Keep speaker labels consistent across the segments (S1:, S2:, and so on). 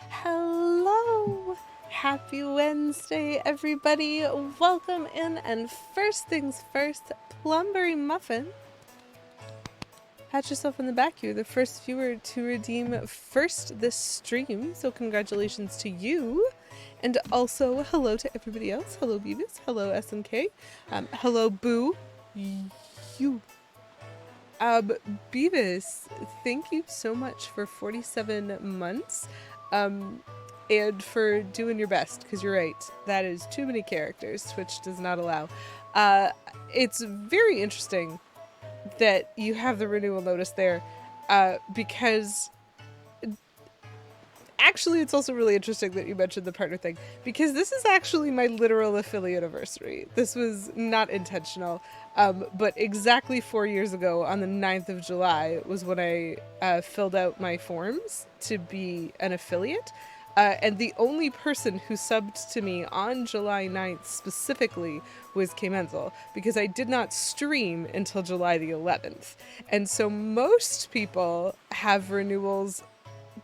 S1: Hello! Happy Wednesday, everybody. Welcome in, and first things first, Plumberry Muffin. Pat yourself in the back. You're the first viewer to redeem first this stream, so congratulations to you. And also, hello to everybody else. Hello, Beavis. Hello, SNK. Hello, Boo. You. Beavis, thank you so much for 47 months. And for doing your best, because you're right, that is too many characters. Twitch does not allow. It's very interesting that you have the renewal notice there, because actually it's also really interesting that you mentioned the partner thing, because this is actually my literal affiliate anniversary. This was not intentional, but exactly 4 years ago on the 9th of July was when I filled out my forms to be an affiliate. And the only person who subbed to me on July 9th specifically was Kmenzel, because I did not stream until July the 11th. And so most people have renewals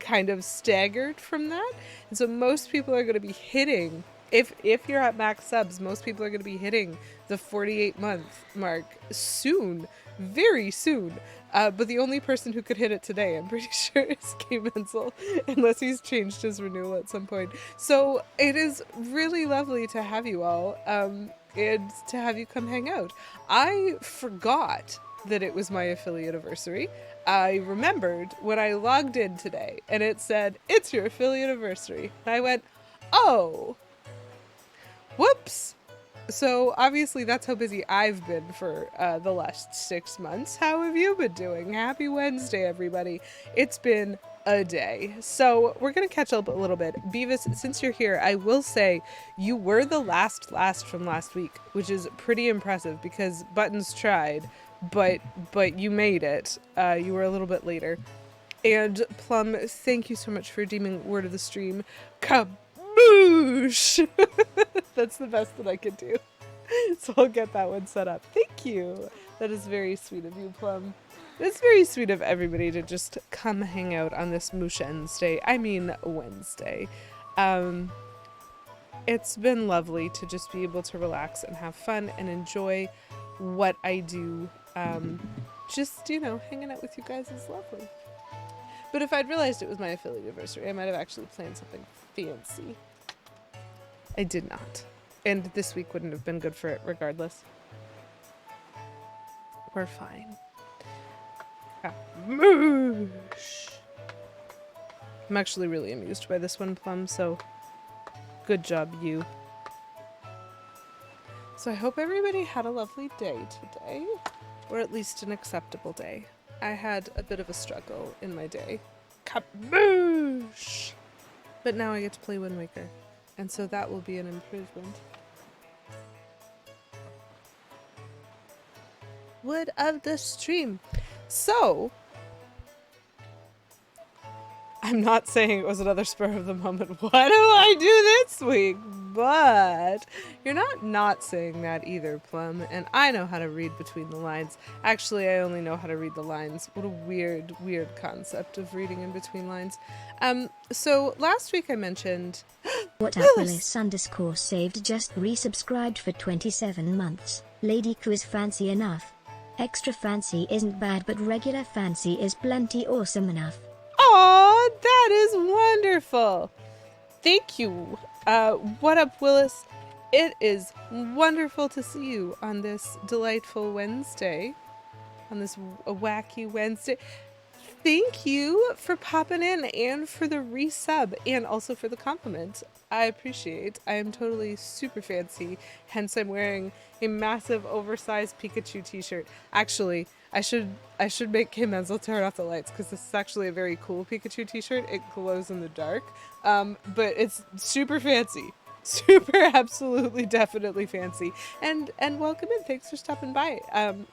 S1: kind of staggered from that. And so most people are going to be hitting, if you're at max subs, most people are going to be hitting the 48-month mark soon, very soon. But the only person who could hit it today, I'm pretty sure, is Kmenzel, unless he's changed his renewal at some point. So it is really lovely to have you all, and to have you come hang out. I forgot that it was my affiliate anniversary. I remembered when I logged in today, and it said, "It's your affiliate anniversary." And I went, "Oh, whoops." So obviously that's how busy I've been for the last 6 months. How have you been doing? Happy Wednesday, everybody. It's been a day. So we're going to catch up a little bit. Beavis, since you're here, I will say you were the last from last week, which is pretty impressive because Buttons tried, but you made it. You were a little bit later. And Plum, thank you so much for redeeming word of the stream. Kaboosh! That's the best that I could do. So I'll get that one set up. Thank you. That is very sweet of you, Plum. It's very sweet of everybody to just come hang out on this Wednesday. Wednesday. It's been lovely to just be able to relax and have fun and enjoy what I do. Just, hanging out with you guys is lovely. But if I'd realized it was my affiliate anniversary, I might have actually planned something fancy. I did not. And this week wouldn't have been good for it regardless. We're fine. Moosh. I'm actually really amused by this one, Plum, so good job, you. So I hope everybody had a lovely day today, or at least an acceptable day. I had a bit of a struggle in my day. Kaboosh! But now I get to play Windwaker, and so that will be an improvement. Wood of the stream. So, I'm not saying it was another spur of the moment, what do I do this week? But you're not saying that either, Plum, and I know how to read between the lines. Actually, I only know how to read the lines. What a weird concept of reading in between lines. So last week I mentioned
S2: What up, Willis_saved just resubscribed for 27 months. Lady Q is fancy enough. Extra fancy isn't bad, but regular fancy is plenty awesome enough.
S1: Aw, that is wonderful. Thank you. What up, Willis? It is wonderful to see you on this delightful Wednesday. On this wacky Wednesday. Thank you for popping in and for the resub and also for the compliment. I appreciate. I am totally super fancy, hence I'm wearing a massive oversized Pikachu t-shirt. Actually, I should make Kmenzel turn off the lights because this is actually a very cool Pikachu t-shirt. It glows in the dark, but it's super fancy. Super absolutely definitely fancy. And welcome in. Thanks for stopping by.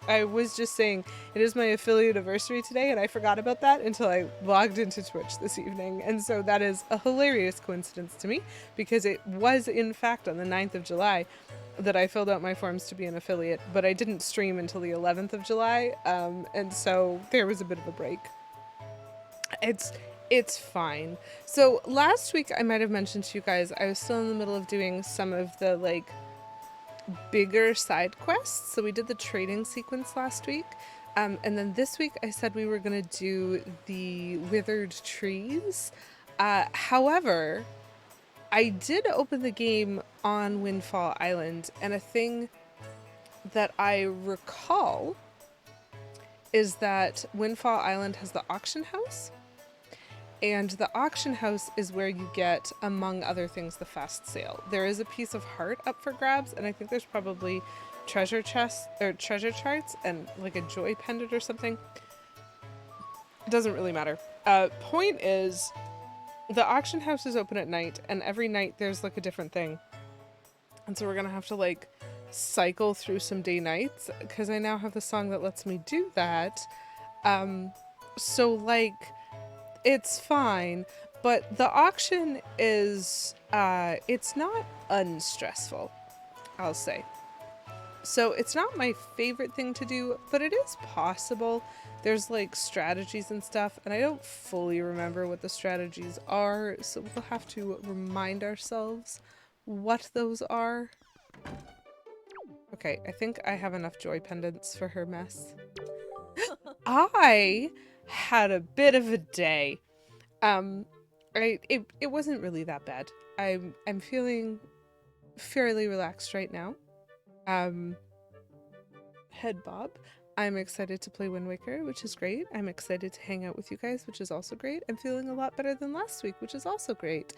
S1: I was just saying it is my affiliate anniversary today and I forgot about that until I logged into Twitch this evening. And so that is a hilarious coincidence to me because it was in fact on the 9th of July that I filled out my forms to be an affiliate, but I didn't stream until the 11th of July. And so there was a bit of a break. It's fine. So last week I might have mentioned to you guys I was still in the middle of doing some of the like bigger side quests. So we did the trading sequence last week. And then this week I said we were going to do the withered trees. However, I did open the game on Windfall Island, and a thing that I recall is that Windfall Island has the auction house. And the auction house is where you get, among other things, the fast sale. There is a piece of heart up for grabs, and I think there's probably treasure chests or treasure charts and like a joy pendant or something. It doesn't really matter. Point is, the auction house is open at night, and every night there's like a different thing. And so we're gonna have to like cycle through some day nights because I now have the song that lets me do that. So like, it's fine, but the auction is it's not unstressful, I'll say. So it's not my favorite thing to do, but it is possible. There's like strategies and stuff, and I don't fully remember what the strategies are, so we'll have to remind ourselves what those are. Okay, I think I have enough joy pendants for her mess. I had a bit of a day. It wasn't really that bad. I'm feeling fairly relaxed right now. Head bob. I'm excited to play Windwaker, which is great. I'm excited to hang out with you guys, which is also great. I'm feeling a lot better than last week, which is also great.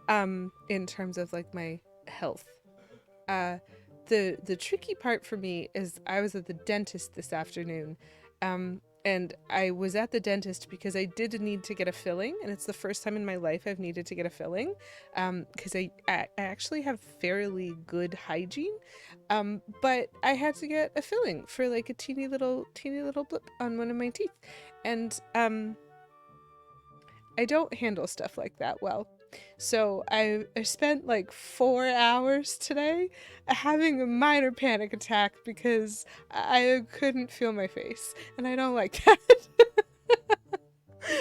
S1: In terms of like my health. The tricky part for me is I was at the dentist this afternoon. And I was at the dentist because I did need to get a filling, and it's the first time in my life I've needed to get a filling, because I actually have fairly good hygiene, but I had to get a filling for like a teeny little blip on one of my teeth, and I don't handle stuff like that well. So I spent like 4 hours today having a minor panic attack because I couldn't feel my face, and I don't like that.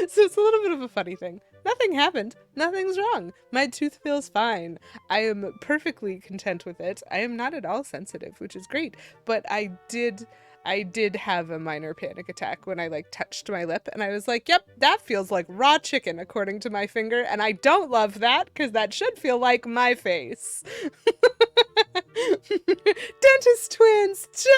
S1: So it's a little bit of a funny thing. Nothing happened. Nothing's wrong. My tooth feels fine. I am perfectly content with it. I am not at all sensitive, which is great. But I did have a minor panic attack when I like touched my lip, and I was like, yep, that feels like raw chicken according to my finger, and I don't love that because that should feel like my face. Dentist twins, Jen!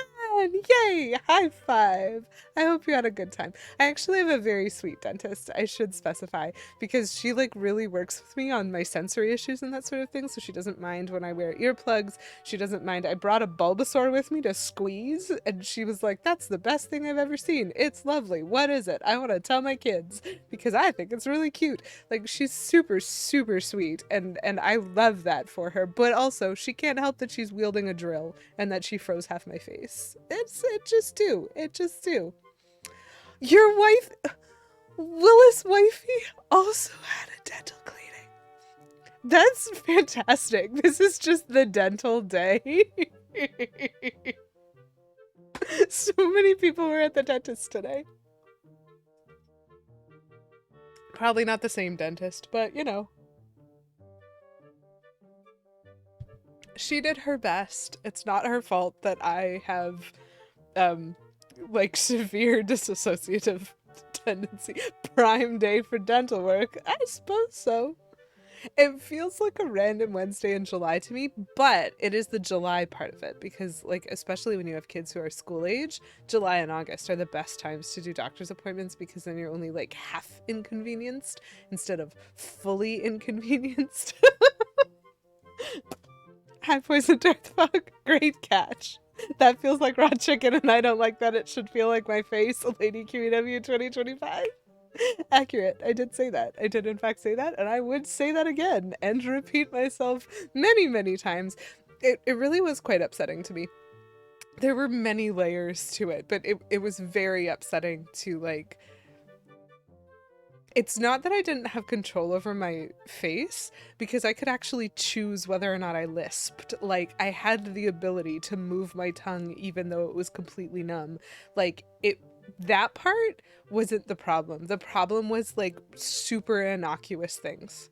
S1: Yay! High five! I hope you had a good time. I actually have a very sweet dentist, I should specify, because she like really works with me on my sensory issues and that sort of thing, so she doesn't mind when I wear earplugs. She doesn't mind. I brought a Bulbasaur with me to squeeze, and she was like, that's the best thing I've ever seen. It's lovely. What is it? I want to tell my kids because I think it's really cute. Like, she's super, super sweet, and I love that for her, but also she can't help that she's wielding a drill and that she froze half my face. It just do. Your wife, Willis wifey, also had a dental cleaning. That's fantastic. This is just the dental day. So many people were at the dentist today. Probably not the same dentist, but you know. She did her best. It's not her fault that I have like severe dissociative tendency. Prime day for dental work. I suppose so. It feels like a random Wednesday in July to me, but it is the July part of it because, like, especially when you have kids who are school age, July and August are the best times to do doctor's appointments because then you're only like half inconvenienced instead of fully inconvenienced. Hi, Poison Darthfog. Great catch. That feels like raw chicken, and I don't like that it should feel like my face, Lady QEW 2025. Accurate. I did say that. I did in fact say that, and I would say that again and repeat myself many, many times. It really was quite upsetting to me. There were many layers to it, but it was very upsetting to, like, it's not that I didn't have control over my face, because I could actually choose whether or not I lisped. Like, I had the ability to move my tongue even though it was completely numb. Like, that part wasn't the problem. The problem was like super innocuous things.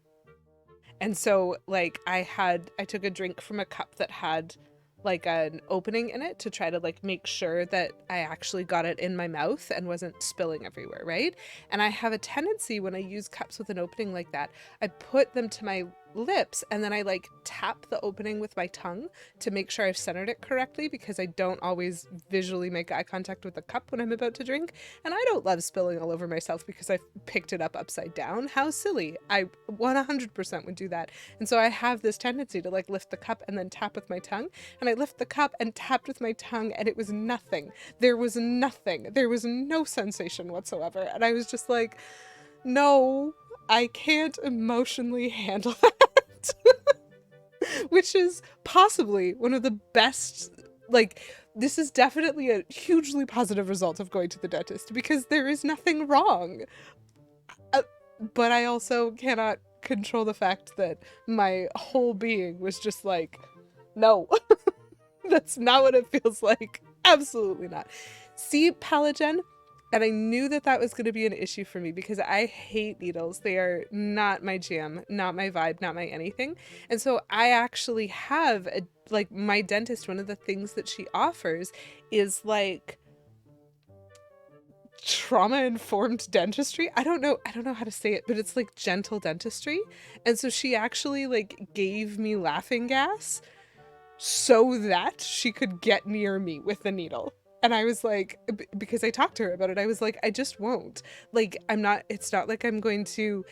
S1: And so like I took a drink from a cup that had like an opening in it to try to like make sure that I actually got it in my mouth and wasn't spilling everywhere, right? And I have a tendency when I use cups with an opening like that, I put them to my lips and then I like tap the opening with my tongue to make sure I've centered it correctly, because I don't always visually make eye contact with the cup when I'm about to drink. And I don't love spilling all over myself because I've picked it up upside down. How silly. I 100% would do that. And so I have this tendency to like lift the cup and then tap with my tongue. And I lift the cup and tapped with my tongue and it was nothing. There was nothing. There was no sensation whatsoever. And I was just like, no, I can't emotionally handle that. Which is possibly one of the best, like, this is definitely a hugely positive result of going to the dentist because there is nothing wrong. But I also cannot control the fact that my whole being was just like, no, that's not what it feels like. Absolutely not. See, Palagen, and I knew that that was going to be an issue for me because I hate needles. They are not my jam, not my vibe, not my anything. And so I actually have like my dentist, one of the things that she offers is like trauma informed dentistry. I don't know how to say it, but it's like gentle dentistry. And so she actually like gave me laughing gas so that she could get near me with the needle. And I was like, because I talked to her about it, I was like, I just won't. Like, it's not like I'm going to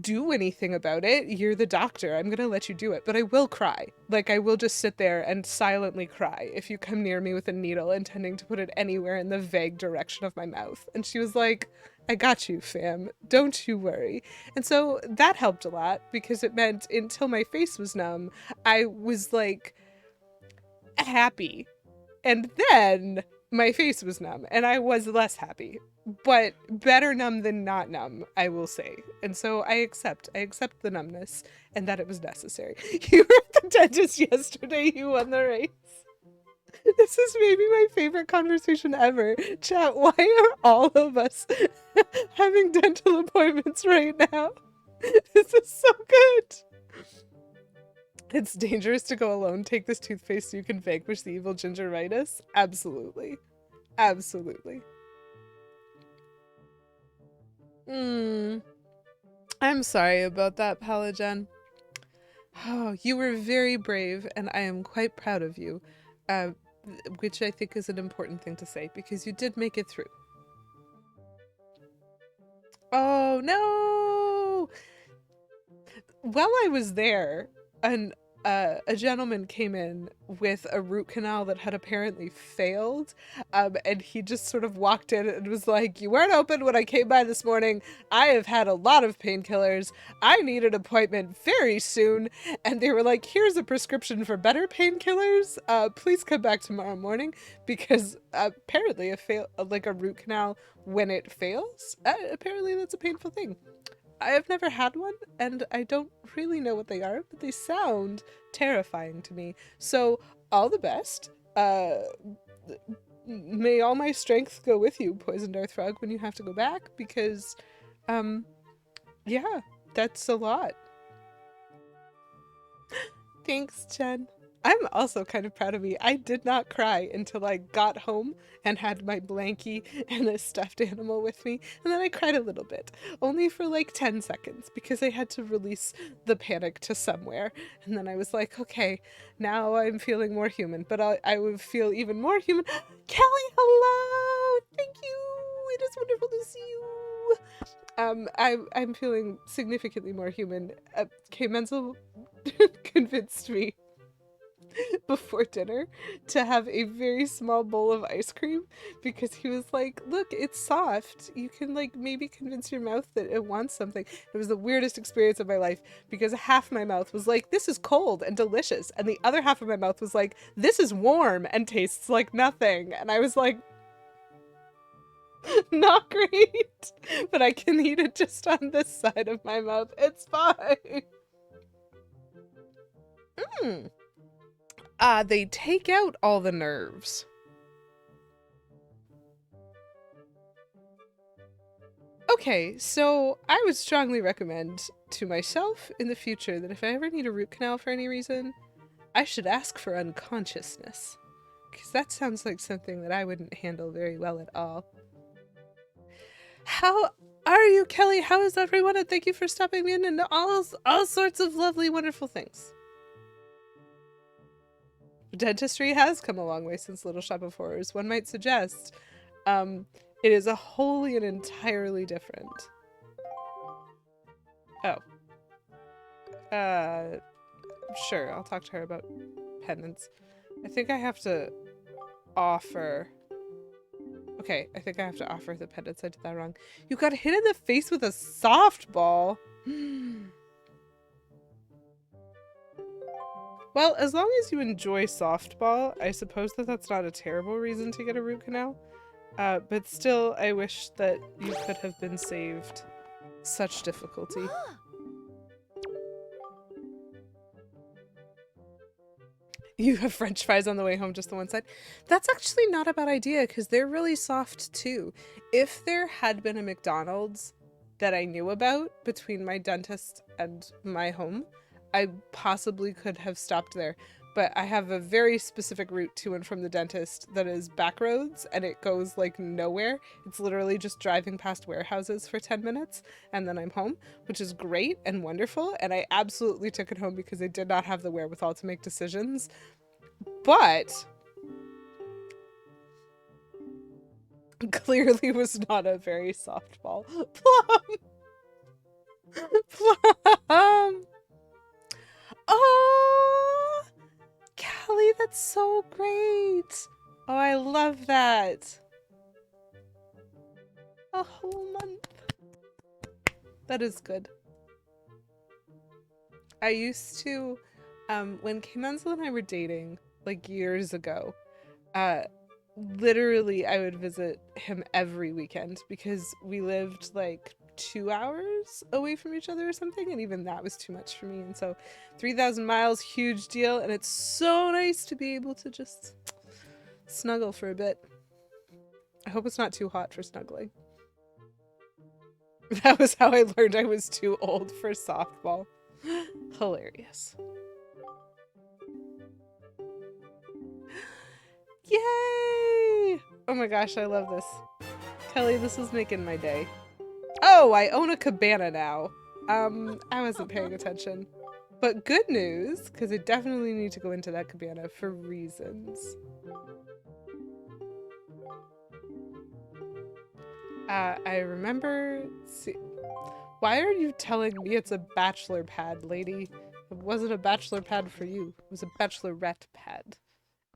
S1: do anything about it. You're the doctor. I'm going to let you do it. But I will cry. Like, I will just sit there and silently cry if you come near me with a needle intending to put it anywhere in the vague direction of my mouth. And she was like, I got you, fam. Don't you worry. And so that helped a lot because it meant until my face was numb, I was like happy. And then my face was numb and I was less happy, but better numb than not numb, I will say. And so I accept the numbness and that it was necessary. You were at the dentist yesterday, you won the race. This is maybe my favorite conversation ever. Chat, why are all of us having dental appointments right now? This is so good. It's dangerous to go alone. Take this toothpaste so you can vanquish the evil gingeritis. Absolutely. Absolutely. I'm sorry about that, Palagen. Oh, you were very brave, and I am quite proud of you. Which I think is an important thing to say, because you did make it through. Oh, no! While I was there, a gentleman came in with a root canal that had apparently failed, and he just sort of walked in and was like, you weren't open when I came by this morning. I have had a lot of painkillers. I need an appointment very soon. And they were like, here's a prescription for better painkillers. Please come back tomorrow morning, because apparently a root canal, when it fails, apparently that's a painful thing. I have never had one, and I don't really know what they are, but they sound terrifying to me. So, all the best. May all my strength go with you, Poisoned Earth Frog, when you have to go back, because, yeah, that's a lot. Thanks, Jen. I'm also kind of proud of me. I did not cry until I got home and had my blankie and a stuffed animal with me. And then I cried a little bit, only for like 10 seconds, because I had to release the panic to somewhere. And then I was like, okay, now I'm feeling more human, but I would feel even more human. Kelly, hello! Thank you! It is wonderful to see you! I'm feeling significantly more human. Kay Menzel convinced me before dinner to have a very small bowl of ice cream, because he was like, look, it's soft, you can like maybe convince your mouth that it wants something. It was the weirdest experience of my life, because half my mouth was like, this is cold and delicious, and the other half of my mouth was like, this is warm and tastes like nothing. And I was like, not great, but I can eat it just on this side of my mouth, it's fine. They take out all the nerves. Okay, so I would strongly recommend to myself in the future that if I ever need a root canal for any reason, I should ask for unconsciousness. Because that sounds like something that I wouldn't handle very well at all. How are you, Kelly? How is everyone? And thank you for stopping in and all sorts of lovely, wonderful things. Dentistry has come a long way since Little Shop of Horrors. One might suggest it is a wholly and entirely different. Oh. Sure, I'll talk to her about pendants. I think I have to offer... Okay, I think I have to offer the pendants. I did that wrong. You got hit in the face with a softball. Well, as long as you enjoy softball, I suppose that that's not a terrible reason to get a root canal. But still, I wish that you could have been saved such difficulty. You have french fries on the way home, just the one side. That's actually not a bad idea because they're really soft too. If there had been a McDonald's that I knew about between my dentist and my home, I possibly could have stopped there. But I have a very specific route to and from the dentist that is back roads and it goes like nowhere. It's literally just driving past warehouses for 10 minutes and then I'm home, which is great and wonderful. And I absolutely took it home because I did not have the wherewithal to make decisions. But clearly was not a very soft ball. Plum. Oh, Callie, that's so great. Oh, I love that. A whole month. That is good. I used to, when K-Menzel and I were dating, like years ago, literally I would visit him every weekend because we lived like 2 hours away from each other or something, and even that was too much for me. And so 3,000 miles, huge deal, and it's so nice to be able to just snuggle for a bit. I hope it's not too hot for snuggling. That was how I learned I was too old for softball. Hilarious. Yay! Oh my gosh, I love this. Kelly, this is making my day. Oh, I own a cabana now. I wasn't paying attention. But good news, because I definitely need to go into that cabana for reasons. I remember... Why are you telling me it's a bachelor pad, lady? It wasn't a bachelor pad for you. It was a bachelorette pad.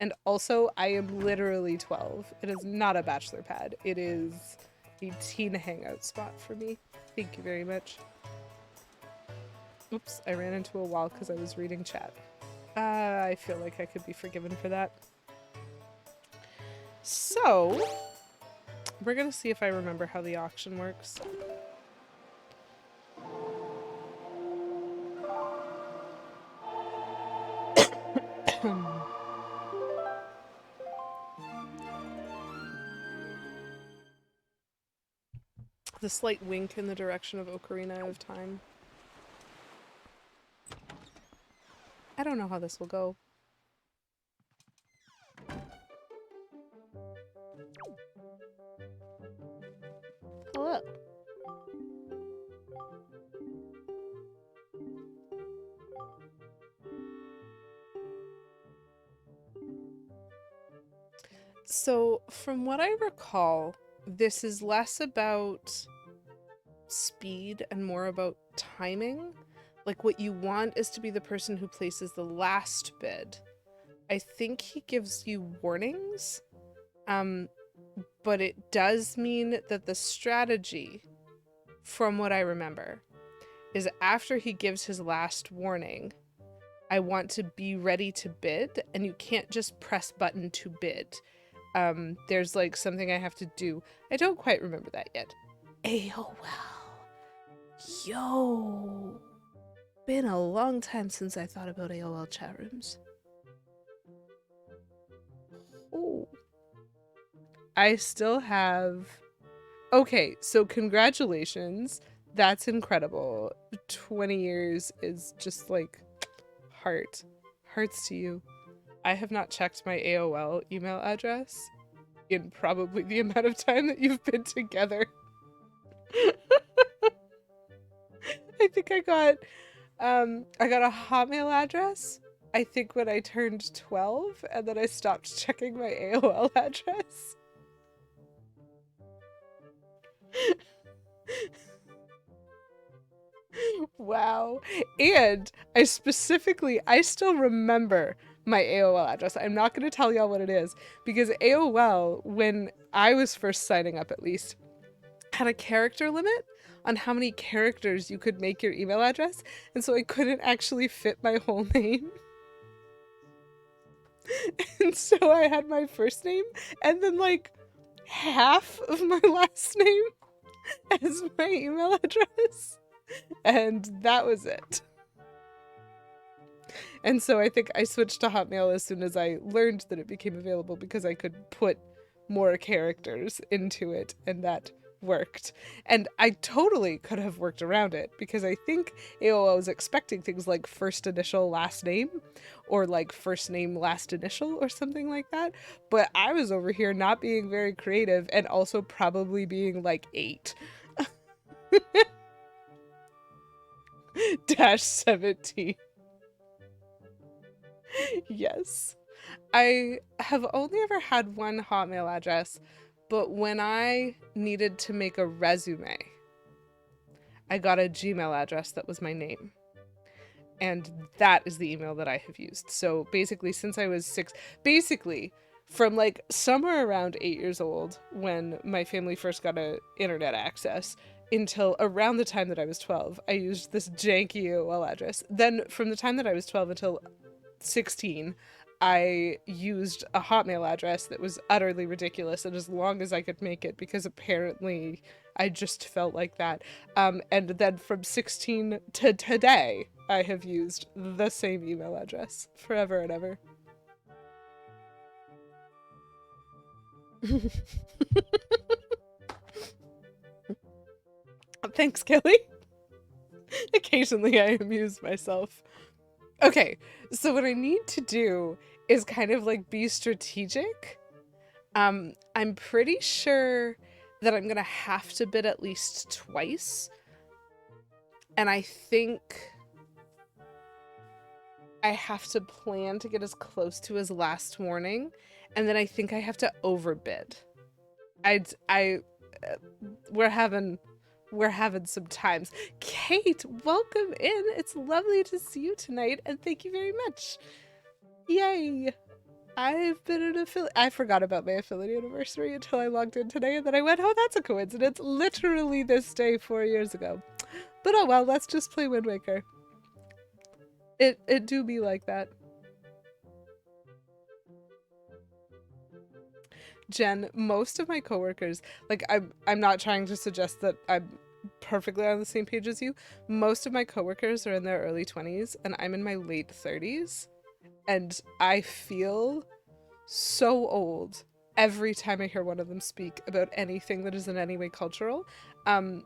S1: And also, I am literally 12. It is not a bachelor pad. It is a teen hangout spot for me. Thank you very much. Oops, I ran into a wall because I was reading chat. I feel like I could be forgiven for that. So, we're gonna see if I remember how the auction works. The slight wink in the direction of Ocarina of Time. I don't know how this will go. Hello. So, from what I recall, this is less about speed and more about timing. Like, what you want is to be the person who places the last bid. I think he gives you warnings, but it does mean that the strategy, from what I remember, is after he gives his last warning, I want to be ready to bid, and you can't just press button to bid. There's like something I have to do. I don't quite remember that yet. AOL. Yo. Been a long time since I thought about AOL chat rooms. Oh. I still have Okay, so congratulations. That's incredible. 20 years is just like hearts to you. I have not checked my AOL email address in probably the amount of time that you've been together. I think I got a Hotmail address, I think when I turned 12, and then I stopped checking my AOL address. Wow. And I still remember my AOL address. I'm not going to tell y'all what it is, because AOL, when I was first signing up at least, had a character limit on how many characters you could make your email address, and so I couldn't actually fit my whole name. And so I had my first name and then like half of my last name as my email address, and that was it. And so I think I switched to Hotmail as soon as I learned that it became available, because I could put more characters into it, and that worked. And I totally could have worked around it, because I think AOL was expecting things like first initial last name, or like first name last initial, or something like that. But I was over here not being very creative, and also probably being like 8. -17. Yes. I have only ever had one Hotmail address, but when I needed to make a resume, I got a Gmail address that was my name. And that is the email that I have used. So basically, since I was 6, basically from like somewhere around 8 years old, when my family first got internet access, until around the time that I was 12, I used this janky AOL address. Then from the time that I was 12 until 16, I used a Hotmail address that was utterly ridiculous, and as long as I could make it, because apparently I just felt like that. And then from 16 to today, I have used the same email address forever and ever. Thanks, Kelly. Occasionally I amuse myself. Okay, so what I need to do is kind of like be strategic. I'm pretty sure that I'm gonna have to bid at least twice. And I think I have to plan to get as close to his last warning, and then I think I have to overbid. We're having some times. Kate, welcome in. It's lovely to see you tonight, and thank you very much. Yay. I've been an affiliate. I forgot about my affiliate anniversary until I logged in today, and then I went, oh, that's a coincidence. Literally this day 4 years ago. But oh well, let's just play Windwaker. It do be like that. Jen, most of my coworkers, like I'm not trying to suggest that I'm perfectly on the same page as you. Most of my coworkers are in their early 20s, and I'm in my late 30s. And I feel so old every time I hear one of them speak about anything that is in any way cultural. I'm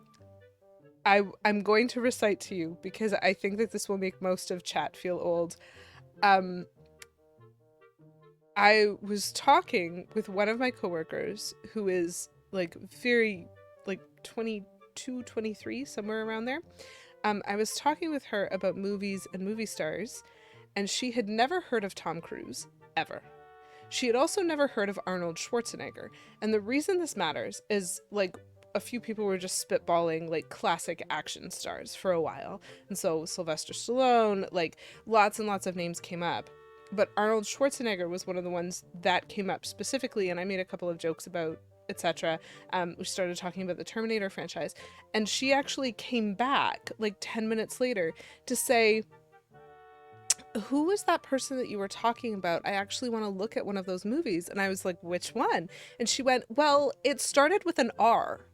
S1: going to recite to you, because I think that this will make most of chat feel old. I was talking with one of my coworkers who is like very like 22, 23, somewhere around there. I was talking with her about movies and movie stars, and she had never heard of Tom Cruise, ever. She had also never heard of Arnold Schwarzenegger. And the reason this matters is, like, a few people were just spitballing, like, classic action stars for a while. And so Sylvester Stallone, like, lots and lots of names came up. But Arnold Schwarzenegger was one of the ones that came up specifically, and I made a couple of jokes about, etc. We started talking about the Terminator franchise. And she actually came back, like, 10 minutes later to say, who was that person that you were talking about? I actually want to look at one of those movies. And I was like, which one? And she went, well, it started with an R.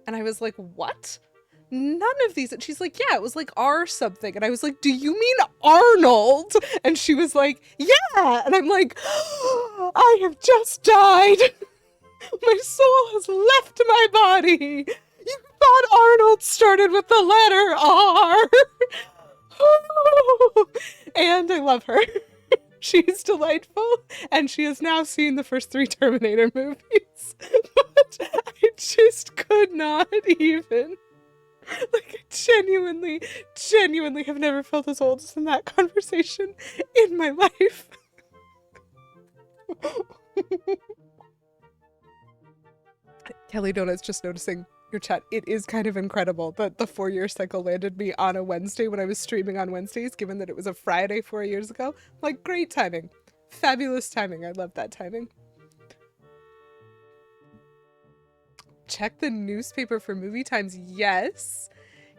S1: And I was like, what? None of these. And she's like, yeah, it was like R something. And I was like, do you mean Arnold? And she was like, yeah. And I'm like, I have just died. My soul has left my body. You thought Arnold started with the letter R. And I love her. She's delightful, and she has now seen the first 3 Terminator movies. But I just could not even. Like, I genuinely have never felt as old as in that conversation in my life. Kelly Donut's just noticing your chat. It is kind of incredible that the 4-year cycle landed me on a Wednesday when I was streaming on Wednesdays, given that it was a Friday 4 years ago. Like, great timing. Fabulous timing. I love that timing. Check the newspaper for movie times. Yes.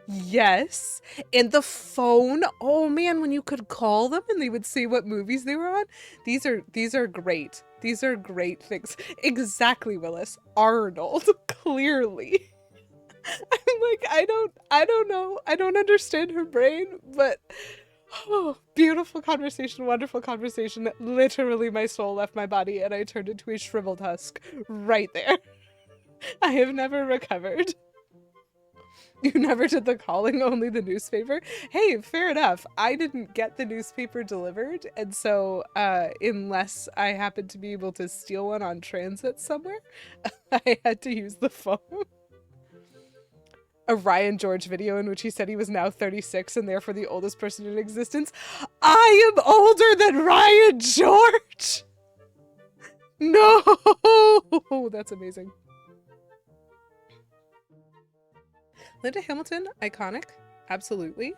S1: Yes. And the phone. Oh man, when you could call them and they would say what movies they were on. These are great. These are great things. Exactly, Willis. Arnold. Clearly. I'm like, I don't know. I don't understand her brain, but oh, beautiful conversation, wonderful conversation. Literally my soul left my body and I turned into a shriveled husk right there. I have never recovered. You never did the calling, only the newspaper? Hey, fair enough. I didn't get the newspaper delivered, and so unless I happened to be able to steal one on transit somewhere, I had to use the phone. A Ryan George video in which he said he was now 36 and therefore the oldest person in existence. I am older than Ryan George! No! That's amazing. Linda Hamilton, iconic. Absolutely.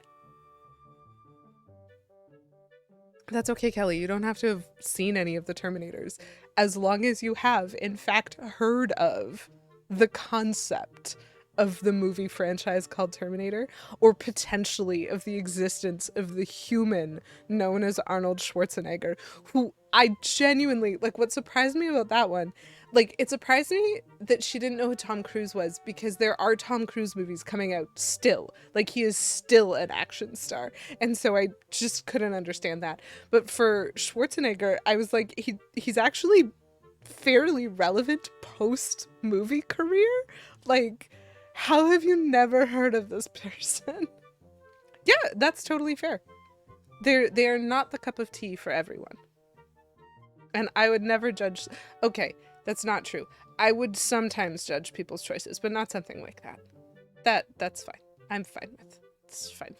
S1: That's okay, Kelly. You don't have to have seen any of the Terminators. As long as you have, in fact, heard of the concept of the movie franchise called Terminator, or potentially of the existence of the human known as Arnold Schwarzenegger, who I genuinely, like, what surprised me about that one, like, it surprised me that she didn't know who Tom Cruise was, because there are Tom Cruise movies coming out still. Like, he is still an action star. And so I just couldn't understand that. But for Schwarzenegger, I was like, he's actually fairly relevant post-movie career? Like, how have you never heard of this person? Yeah, that's totally fair. They are not the cup of tea for everyone. And I would never judge... Okay, that's not true. I would sometimes judge people's choices, but not something like that. That's fine. I'm fine with. It's fine.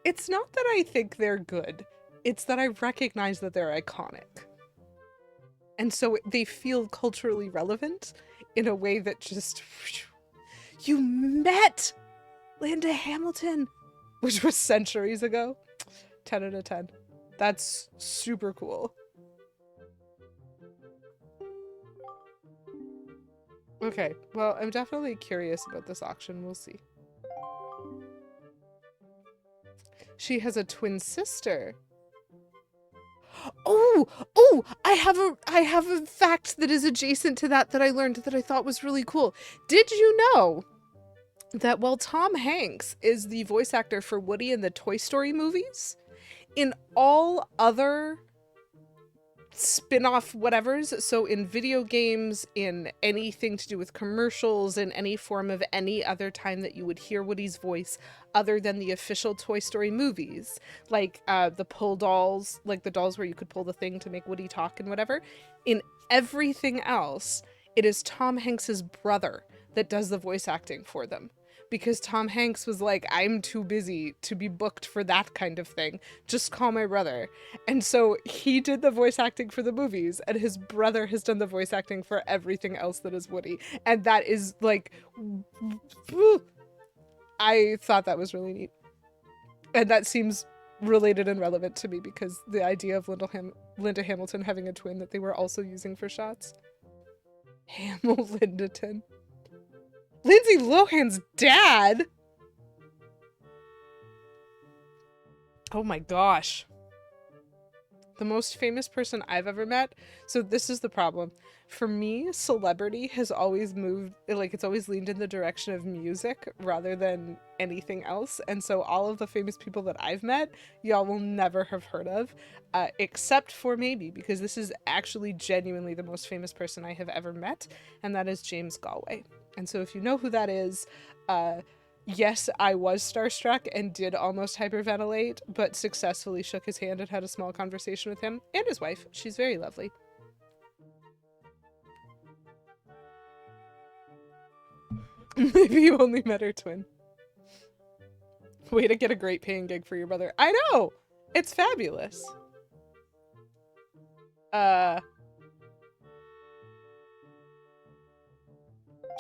S1: It's not that I think they're good. It's that I recognize that they're iconic. And so they feel culturally relevant in a way that just... You met Linda Hamilton, which was centuries ago. 10 out of 10. That's super cool. Okay, well, I'm definitely curious about this auction. We'll see. She has a twin sister. Oh, I have a fact that is adjacent to that I learned that I thought was really cool. Did you know that while Tom Hanks is the voice actor for Woody in the Toy Story movies, in all other spin-off whatevers, so in video games, in anything to do with commercials, in any form of any other time that you would hear Woody's voice other than the official Toy Story movies, like the pull dolls, like the dolls where you could pull the thing to make Woody talk and whatever, in everything else, it is Tom Hanks's brother that does the voice acting for them. Because Tom Hanks was like, I'm too busy to be booked for that kind of thing. Just call my brother. And so he did the voice acting for the movies, and his brother has done the voice acting for everything else that is Woody. And that is like, I thought that was really neat. And that seems related and relevant to me because the idea of Linda Hamilton having a twin that they were also using for shots. Linderton. Lindsay Lohan's dad? Oh my gosh. The most famous person I've ever met. So this is the problem. For me, celebrity has always moved, like, it's always leaned in the direction of music rather than anything else. And so all of the famous people that I've met, y'all will never have heard of, except for maybe, because this is actually genuinely the most famous person I have ever met, and that is James Galway. And so if you know who that is, yes, I was starstruck and did almost hyperventilate, but successfully shook his hand and had a small conversation with him and his wife. She's very lovely. Maybe you only met her twin. Way to get a great paying gig for your brother. I know! It's fabulous.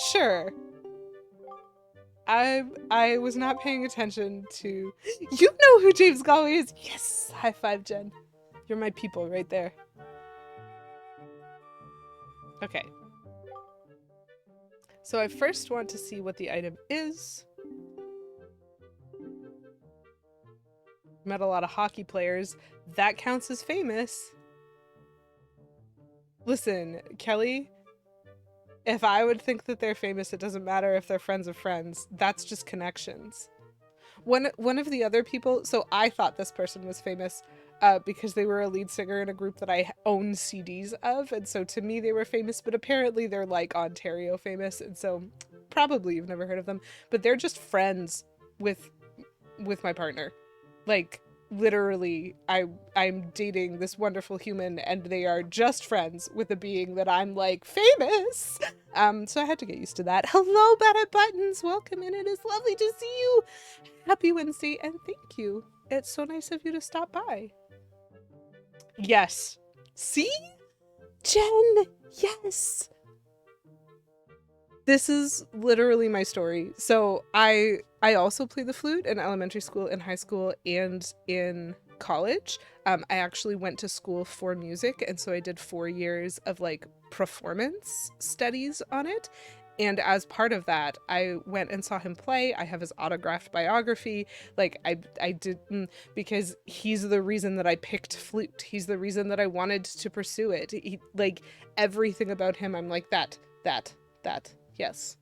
S1: Sure. I was not paying attention to... You know who James Galway is? Yes! High five, Jen. You're my people right there. Okay. So I first want to see what the item is. Met a lot of hockey players. That counts as famous. Listen, Kelly, if I would think that they're famous, it doesn't matter if they're friends of friends. That's just connections. One of the other people, so I thought this person was famous because they were a lead singer in a group that I own CDs of, and so to me they were famous, but apparently they're like Ontario famous, and so probably you've never heard of them, but they're just friends with my partner. Like, literally, I'm dating this wonderful human and they are just friends with a being that I'm like famous. So I had to get used to that. Hello, Bennett Buttons. Welcome in. It is lovely to see you. Happy Wednesday and thank you. It's so nice of you to stop by. Yes. See? Jen, yes. This is literally my story. So I also played the flute in elementary school, in high school, and in college. I actually went to school for music, and so I did 4 years of like performance studies on it. And as part of that, I went and saw him play. I have his autographed biography. Like I did, because he's the reason that I picked flute. He's the reason that I wanted to pursue it. He, like, everything about him, I'm like that. Yes.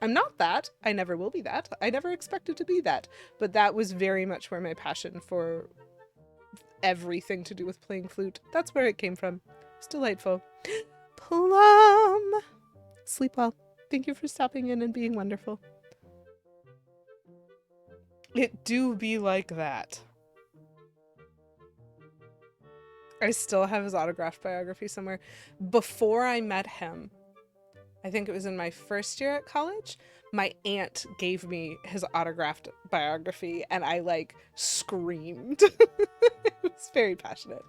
S1: I'm not that. I never will be that. I never expected to be that. But that was very much where my passion for everything to do with playing flute, that's where it came from. It's delightful. Plum! Sleep well. Thank you for stopping in and being wonderful. It do be like that. I still have his autographed biography somewhere. Before I met him, I think it was in my first year at college, my aunt gave me his autographed biography and I like screamed. It was very passionate.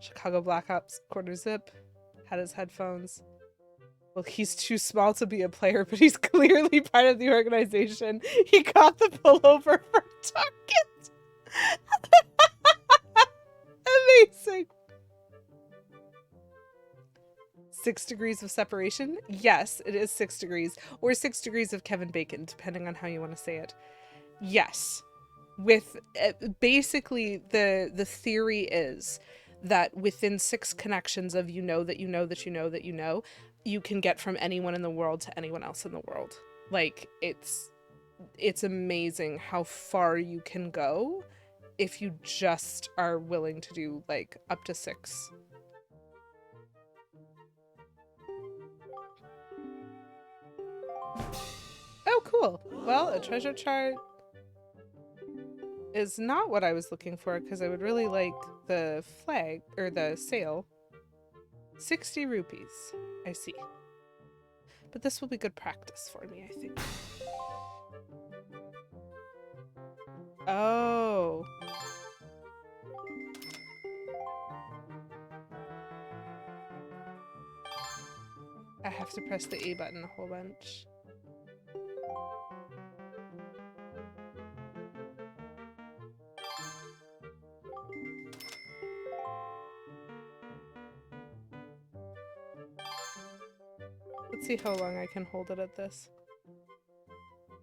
S1: Chicago Blackhawks, quarter zip, had his headphones. Well, he's too small to be a player, but he's clearly part of the organization. He got the pullover for Target. Amazing. 6 degrees of separation? Yes, it is 6 degrees. Or 6 degrees of Kevin Bacon, depending on how you want to say it. Yes. With basically the theory is that within 6 connections of you know that you know that you know that you know, you can get from anyone in the world to anyone else in the world. Like, it's amazing how far you can go if you just are willing to do like up to 6. Oh, cool. Well, a treasure chart is not what I was looking for because I would really like the flag or the sail. 60 rupees. I see. But this will be good practice for me, I think. Oh. I have to press the A button a whole bunch. Let's see how long I can hold it at this.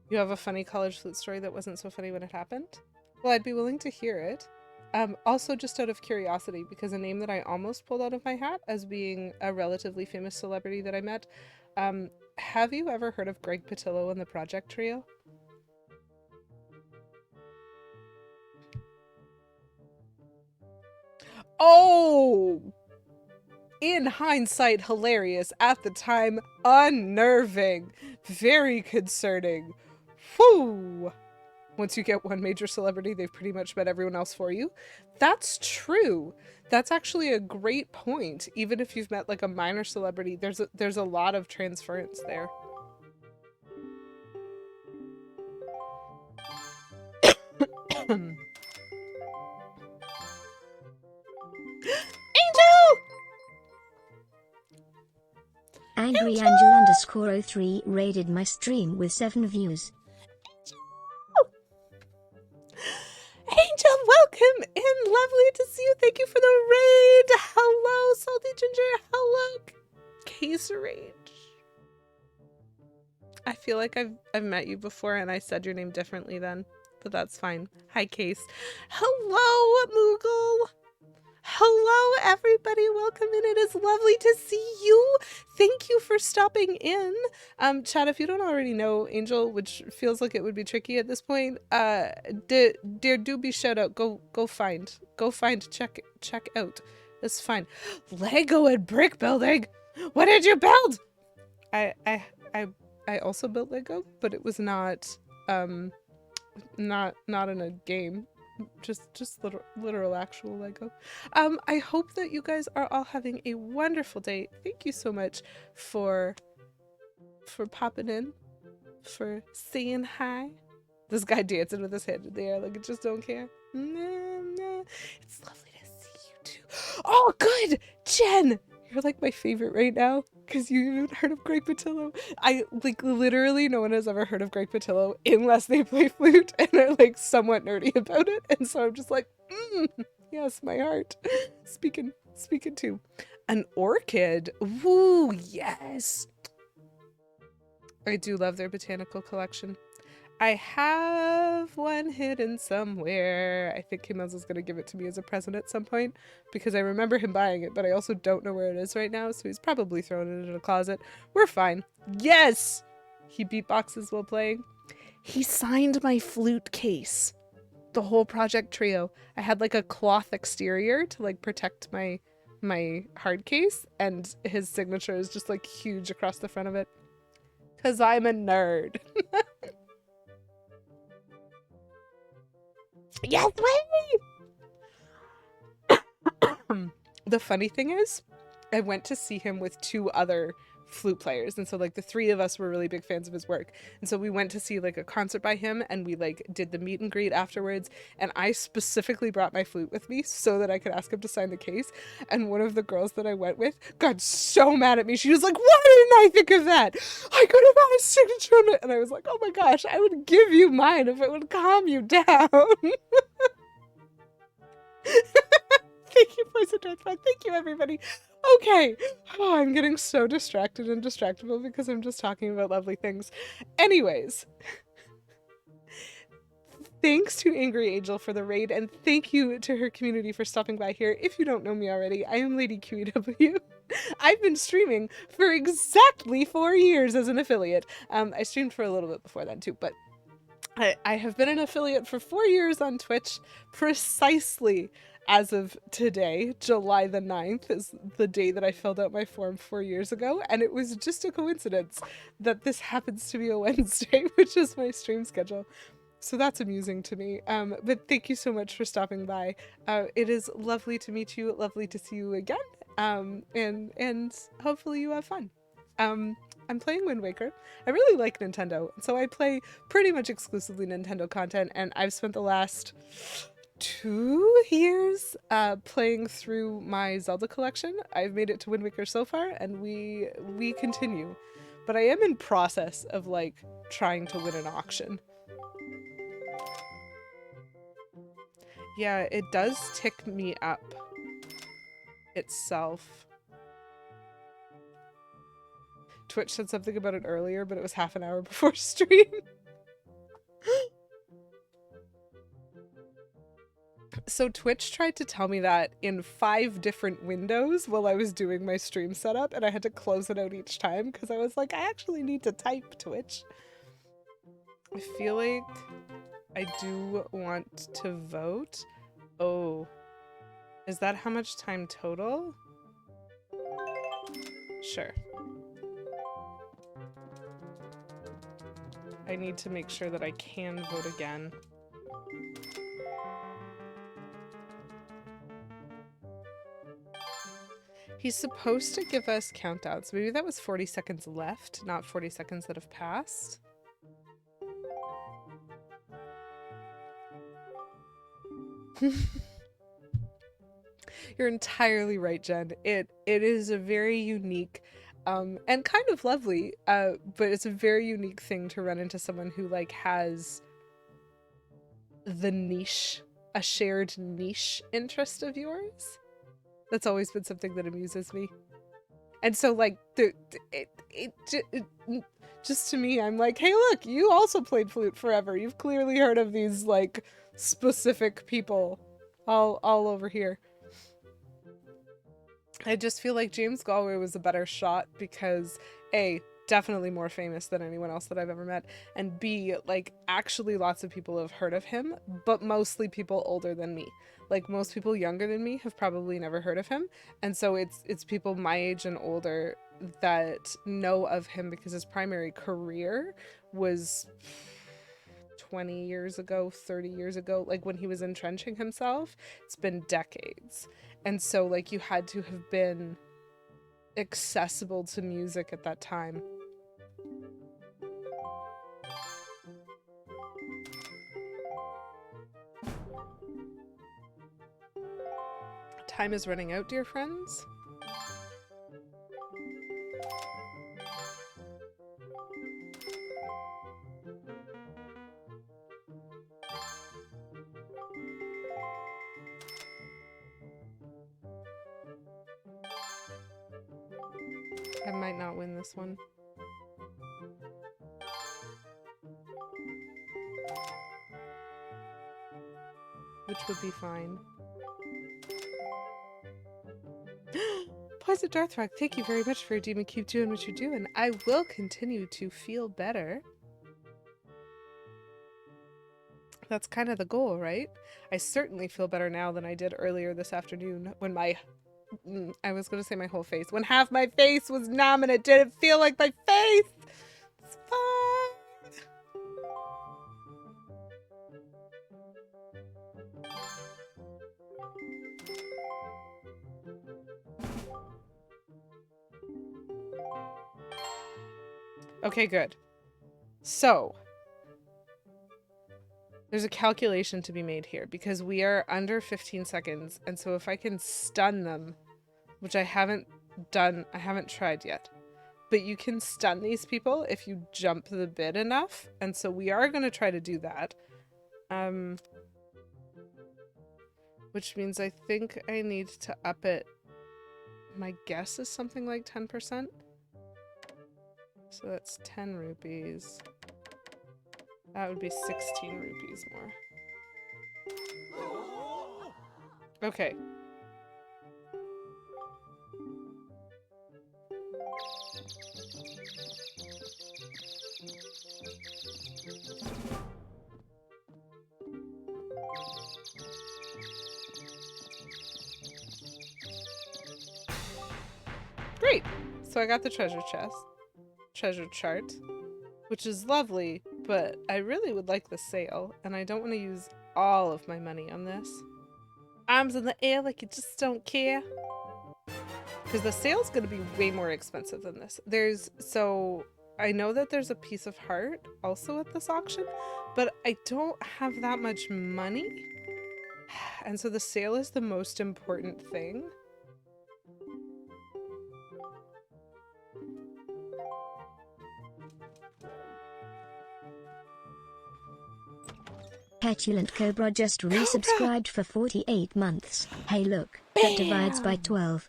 S1: You have a funny college flute story that wasn't so funny when it happened? Well, I'd be willing to hear it. Also, just out of curiosity, because a name that I almost pulled out of my hat as being a relatively famous celebrity that I met, have you ever heard of Greg Patillo and the Project Trio? Oh! In hindsight, hilarious. At the time, unnerving. Very concerning. Whew! Once you get one major celebrity, they've pretty much met everyone else for you. That's true. That's actually a great point. Even if you've met like a minor celebrity, there's a lot of transference there. Angel!
S2: Angry Angel _03 raided my stream with 7 views.
S1: Angel, welcome in. Lovely to see you. Thank you for the raid. Hello, Salty Ginger. Hello, Case Rage. I feel like I've met you before and I said your name differently then, but that's fine. Hi, Case. Hello, Moogle. Hello, everybody. Welcome in. It is lovely to see you. Thank you for stopping in. Chad, if you don't already know Angel, which feels like it would be tricky at this point, there do be shout out. Go find, check out. That's fine. Lego and brick building. What did you build? I also built Lego, but it was not not in a game. Just literal actual Lego. I hope that you guys are all having a wonderful day. Thank you so much for popping in, for saying hi. This guy dancing with his hand in the air like I just don't care. Nah. It's lovely to see you too. Oh, good, Jen. You're like my favorite right now because you haven't heard of Greg Patillo. I like literally no one has ever heard of Greg Patillo unless they play flute and are like somewhat nerdy about it. And so I'm just like, yes, my heart. Speaking to an orchid. Ooh, yes. I do love their botanical collection. I have one hidden somewhere. I think Kimels is going to give it to me as a present at some point because I remember him buying it, but I also don't know where it is right now, so he's probably thrown it in a closet. We're fine. Yes! He beatboxes while playing. He signed my flute case. The whole Project Trio. I had like a cloth exterior to like protect my hard case, and his signature is just like huge across the front of it. Because I'm a nerd. Yes, way! The funny thing is, I went to see him with 2 other flute players, and so like the 3 of us were really big fans of his work, and so we went to see like a concert by him, and we like did the meet and greet afterwards, and I specifically brought my flute with me so that I could ask him to sign the case. And one of the girls that I went with got so mad at me. She was like, why didn't I think of that? I could have had a signature on it. And I was like, oh my gosh, I would give you mine if it would calm you down. Thank you, Poison Deathbug. Thank you, everybody. Okay. Oh, I'm getting so distracted and distractible because I'm just talking about lovely things. Anyways. Thanks to Angry Angel for the raid, and thank you to her community for stopping by here. If you don't know me already, I am Lady QEW. I've been streaming for exactly 4 years as an affiliate. I streamed for a little bit before then too, but I have been an affiliate for 4 years on Twitch, precisely as of today. July the 9th is the day that I filled out my form 4 years ago, and it was just a coincidence that this happens to be a Wednesday, which is my stream schedule. So that's amusing to me. But thank you so much for stopping by. It is lovely to meet you, lovely to see you again, and hopefully you have fun. I'm playing Windwaker. I really like Nintendo, so I play pretty much exclusively Nintendo content, and I've spent the last 2 years playing through my Zelda collection. I've made it to Windwaker so far, and we continue. But I am in process of like trying to win an auction. Yeah, it does tick me up itself. Twitch said something about it earlier, but it was half an hour before stream. So Twitch tried to tell me that in 5 different windows while I was doing my stream setup, and I had to close it out each time because I was like, I actually need to type Twitch. I feel like I do want to vote. Oh, is that how much time total? Sure. I need to make sure that I can vote again. He's supposed to give us countdowns. Maybe that was 40 seconds left, not 40 seconds that have passed. You're entirely right, Jen. It is a very unique and kind of lovely, but it's a very unique thing to run into someone who like has the niche, a shared niche interest of yours. That's always been something that amuses me. And so like just to me, I'm like, hey look, you also played flute forever. You've clearly heard of these like specific people all over here. I just feel like James Galway was a better shot because A, definitely more famous than anyone else that I've ever met, and B, like actually lots of people have heard of him, but mostly people older than me. Like most people younger than me have probably never heard of him, and so it's people my age and older that know of him because his primary career was 20 years ago, 30 years ago, like when he was entrenching himself. It's been decades. And so like you had to have been accessible to music at that time. Time is running out, dear friends. I might not win this one. Which would be fine. Poison Darthrock, thank you very much for your demon. Keep doing what you're doing. I will continue to feel better. That's kind of the goal, right? I certainly feel better now than I did earlier this afternoon when my... I was going to say my whole face. When half my face was numb and it didn't feel like my face! It's fine! Okay, good. So, there's a calculation to be made here because we are under 15 seconds, and so if I can stun them, which I haven't done, I haven't tried yet, but you can stun these people if you jump the bid enough, and so we are going to try to do that. Which means I think I need to up it. My guess is something like 10%. So that's 10 rupees. That would be 16 rupees more. Okay. Great! So I got the treasure chart, which is lovely, but I really would like the sale, and I don't want to use all of my money on this. Arms in the air like you just don't care. Because the sale's going to be way more expensive than this. So I know that there's a piece of heart also at this auction, but I don't have that much money. And so the sale is the most important thing.
S2: Petulant Cobra just resubscribed for 48 months. Hey look, that divides by 12.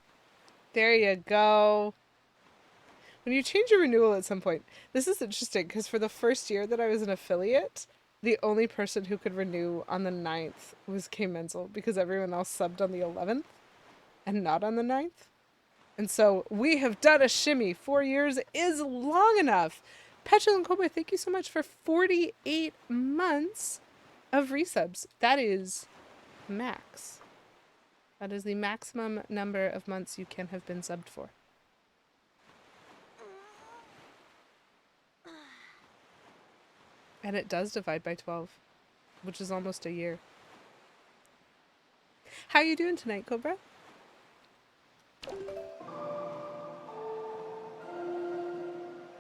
S1: There you go. When you change your renewal at some point, this is interesting because for the first year that I was an affiliate, The only person who could renew on the 9th was Kay Menzel because everyone else subbed on the 11th and not on the 9th. And so we have done a shimmy. 4 years is long enough. Petulant Cobra, thank you so much for 48 months of resubs. That is max. That is the maximum number of months you can have been subbed for. And it does divide by 12, which is almost a year. How are you doing tonight, Cobra?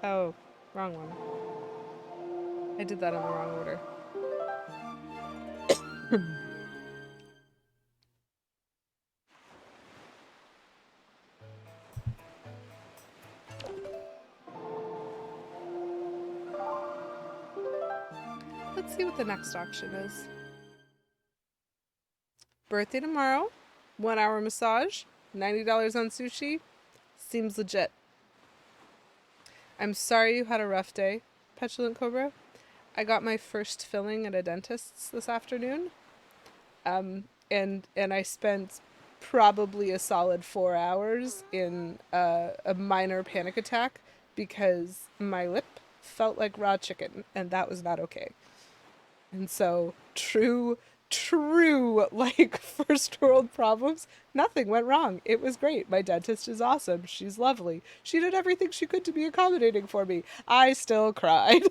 S1: Oh, wrong one. I did that in the wrong order. Let's see what the next auction is. Birthday tomorrow, 1 hour massage, $90 on sushi. Seems legit. I'm sorry you had a rough day, Petulant Cobra. I got my first filling at a dentist's this afternoon. And I spent probably a solid 4 hours in a minor panic attack because my lip felt like raw chicken, and that was not okay. And so, true, like, first world problems, nothing went wrong. It was great. My dentist is awesome. She's lovely. She did everything she could to be accommodating for me. I still cried.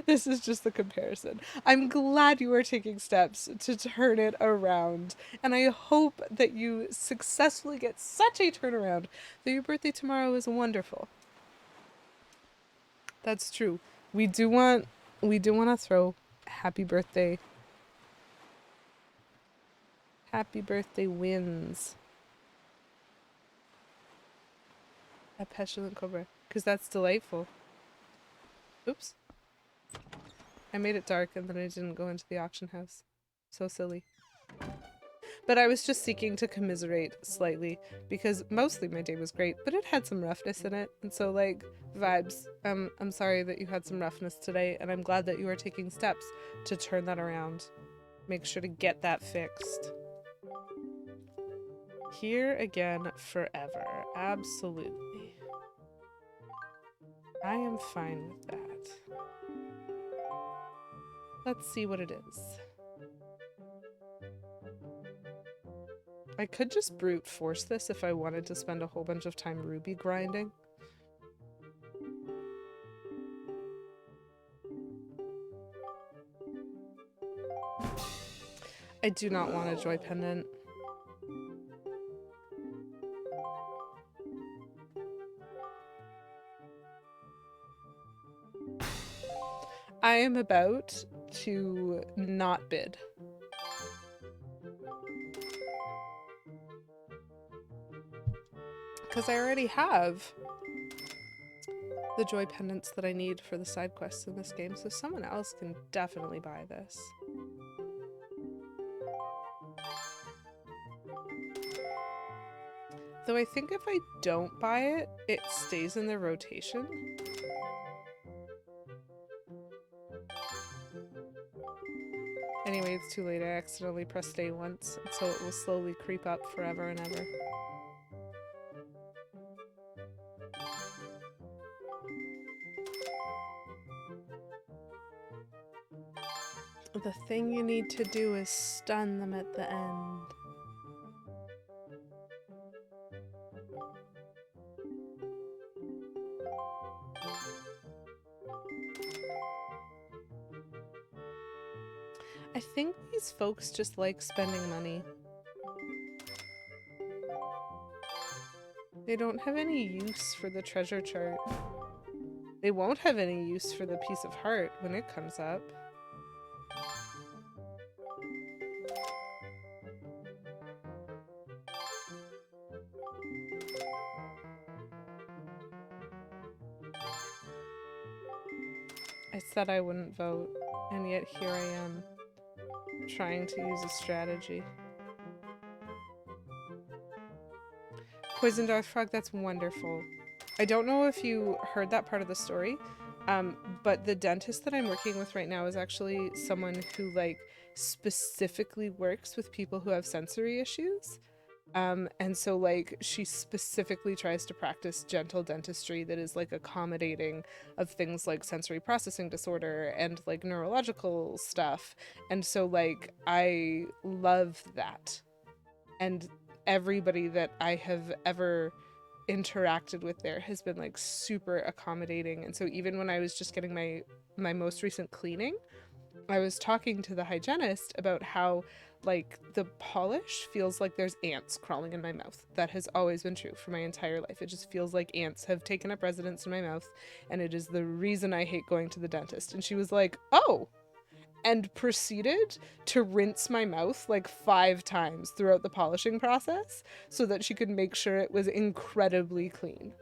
S1: This is just the comparison. I'm glad you are taking steps to turn it around. And I hope that you successfully get such a turnaround that your birthday tomorrow is wonderful. That's true. We do want to throw happy birthday wins at Petulant Cobra, because that's delightful. Oops. I made it dark and then I didn't go into the auction house. So silly. But I was just seeking to commiserate slightly because mostly my day was great, but it had some roughness in it. And so, like, vibes. I'm sorry that you had some roughness today, and I'm glad that you are taking steps to turn that around. Make sure to get that fixed. Here again forever. Absolutely. I am fine with that. Let's see what it is. I could just brute force this if I wanted to spend a whole bunch of time ruby grinding. I do not want a joy pendant. I am about to not bid. Because I already have the joy pendants that I need for the side quests in this game, so someone else can definitely buy this. Though I think if I don't buy it, it stays in the rotation. Anyway, it's too late. I accidentally pressed A once, and so it will slowly creep up forever and ever. The thing you need to do is stun them at the end. I think these folks just like spending money. They don't have any use for the treasure chart. They won't have any use for the piece of heart when it comes up. I said I wouldn't vote, and yet here I am, trying to use a strategy. Poison Darth Frog, that's wonderful. I don't know if you heard that part of the story, But the dentist that I'm working with right now is actually someone who like specifically works with people who have sensory issues. And so like she specifically tries to practice gentle dentistry that is like accommodating of things like sensory processing disorder and like neurological stuff. And so like I love that. And everybody that I have ever interacted with there has been like super accommodating. And so even when I was just getting my most recent cleaning, I was talking to the hygienist about how like the polish feels like there's ants crawling in my mouth. That has always been true for my entire life. It just feels like ants have taken up residence in my mouth, and it is the reason I hate going to the dentist. And she was like, "Oh," and proceeded to rinse my mouth like 5 times throughout the polishing process so that she could make sure it was incredibly clean.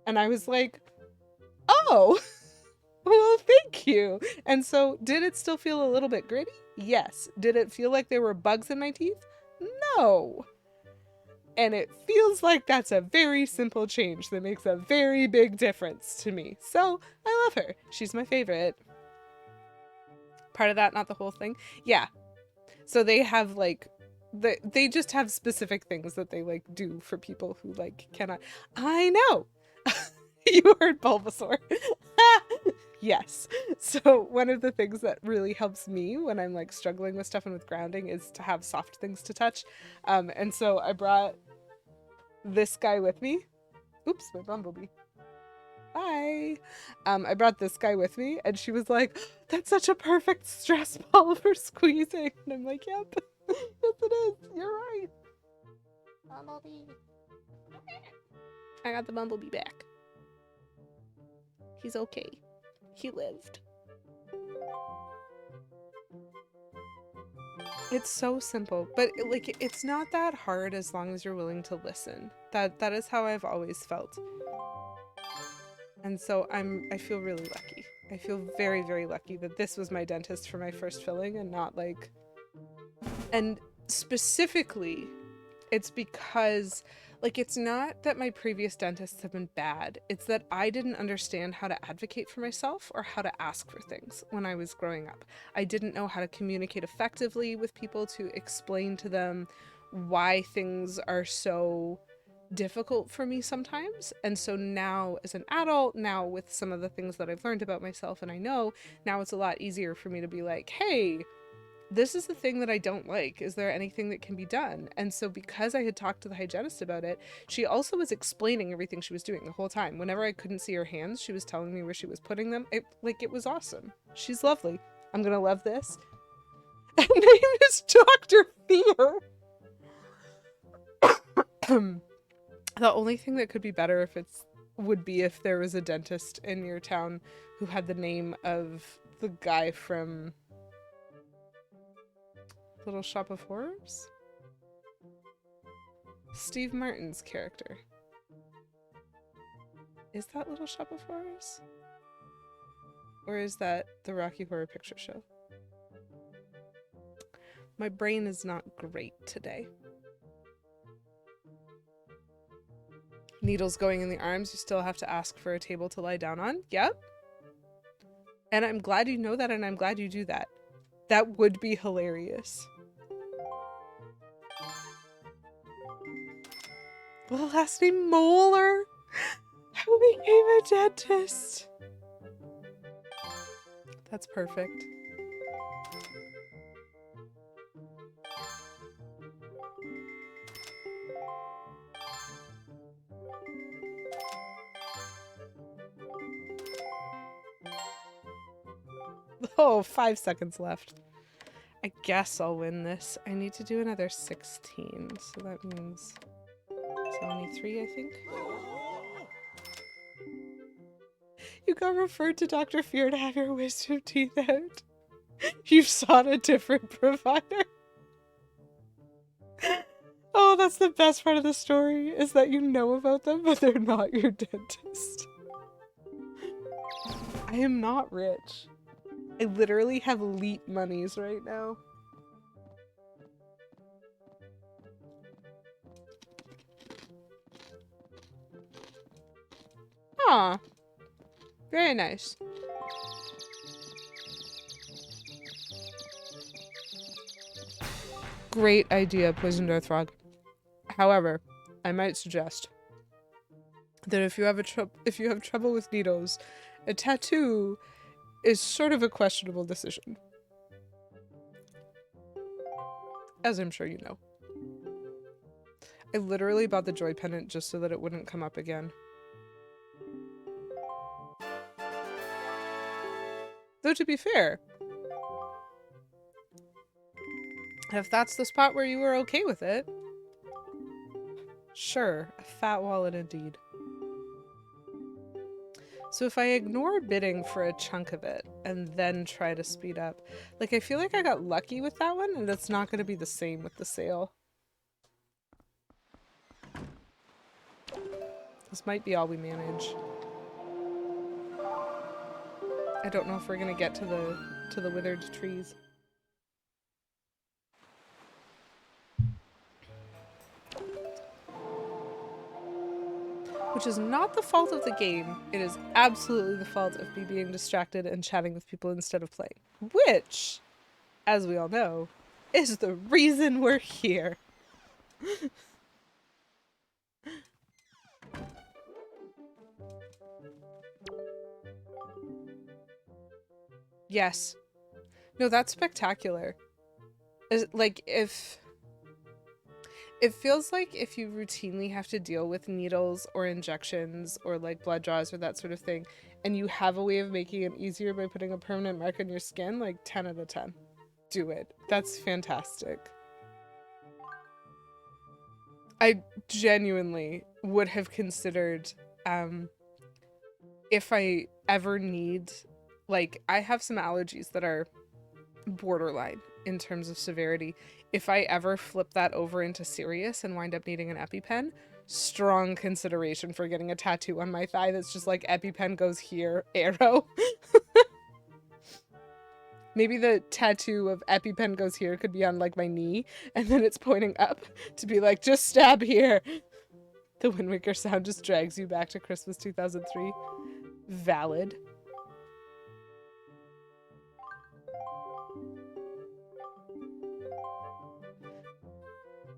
S1: And I was like, "Oh." Well, thank you. And so, did it still feel a little bit gritty? Yes. Did it feel like there were bugs in my teeth? No. And it feels like that's a very simple change that makes a very big difference to me. So, I love her. She's my favorite. Part of that, not the whole thing. Yeah. So they have like they just have specific things that they like do for people who like cannot. I know. You heard Bulbasaur. Yes. So one of the things that really helps me when I'm like struggling with stuff and with grounding is to have soft things to touch. And so I brought this guy with me. Oops, my bumblebee. Bye. I brought this guy with me, and she was like, "That's such a perfect stress ball for squeezing." And I'm like, "Yep, yes it is. You're right." Bumblebee. I got the bumblebee back. He's okay. He lived. It's so simple, but like it's not that hard as long as you're willing to listen. That is how I've always felt. And so I feel really lucky. I feel very, very lucky that this was my dentist for my first filling and not like, and specifically it's because like it's not that my previous dentists have been bad. It's that I didn't understand how to advocate for myself or how to ask for things when I was growing up. I didn't know how to communicate effectively with people, to explain to them why things are so difficult for me sometimes. And so now as an adult, now with some of the things that I've learned about myself and I know, now it's a lot easier for me to be like, "Hey, this is the thing that I don't like. Is there anything that can be done?" And so because I had talked to the hygienist about it, she also was explaining everything she was doing the whole time. Whenever I couldn't see her hands, she was telling me where she was putting them. It was awesome. She's lovely. I'm gonna love this. Her name is Dr. Fear. The only thing that could be better would be if there was a dentist in your town who had the name of the guy from Little Shop of Horrors? Steve Martin's character. Is that Little Shop of Horrors? Or is that the Rocky Horror Picture Show? My brain is not great today. Needles going in the arms, you still have to ask for a table to lie down on. Yep. And I'm glad you know that, and I'm glad you do that. That would be hilarious. The last name Molar, who became a dentist. That's perfect. Oh, 5 seconds left. I guess I'll win this. I need to do another 16, so that means 73, I think. You got referred to Dr. Fear to have your wisdom teeth out. You've sought a different provider. Oh, that's the best part of the story, is that you know about them, but they're not your dentist. I am not rich. I literally have leap monies right now. Aw. Very nice. great idea, poisoned earth frog. However, I might suggest that if you have trouble with needles, a tattoo is sort of a questionable decision. As I'm sure you know. I literally bought the joy pendant just so that it wouldn't come up again. Though to be fair, if that's the spot where you were okay with it, sure, a fat wallet indeed. So if I ignore bidding for a chunk of it and then try to speed up, like I feel like I got lucky with that one and it's not going to be the same with the sale. This might be all we manage. I don't know if we're going to get to the withered trees. Which is not the fault of the game. It is absolutely the fault of me being distracted and chatting with people instead of playing. Which, as we all know, is the reason we're here. Yes. No, that's spectacular. Like, if... It feels like if you routinely have to deal with needles or injections or like blood draws or that sort of thing, and you have a way of making it easier by putting a permanent mark on your skin, like 10 out of 10. Do it. That's fantastic. I genuinely would have considered, if I ever need, like, I have some allergies that are borderline in terms of severity. If I ever flip that over into serious and wind up needing an EpiPen, strong consideration for getting a tattoo on my thigh that's just like EpiPen goes here, arrow. Maybe the tattoo of EpiPen goes here could be on like my knee and then it's pointing up to be like, just stab here. The Windwaker sound just drags you back to Christmas 2003. Valid.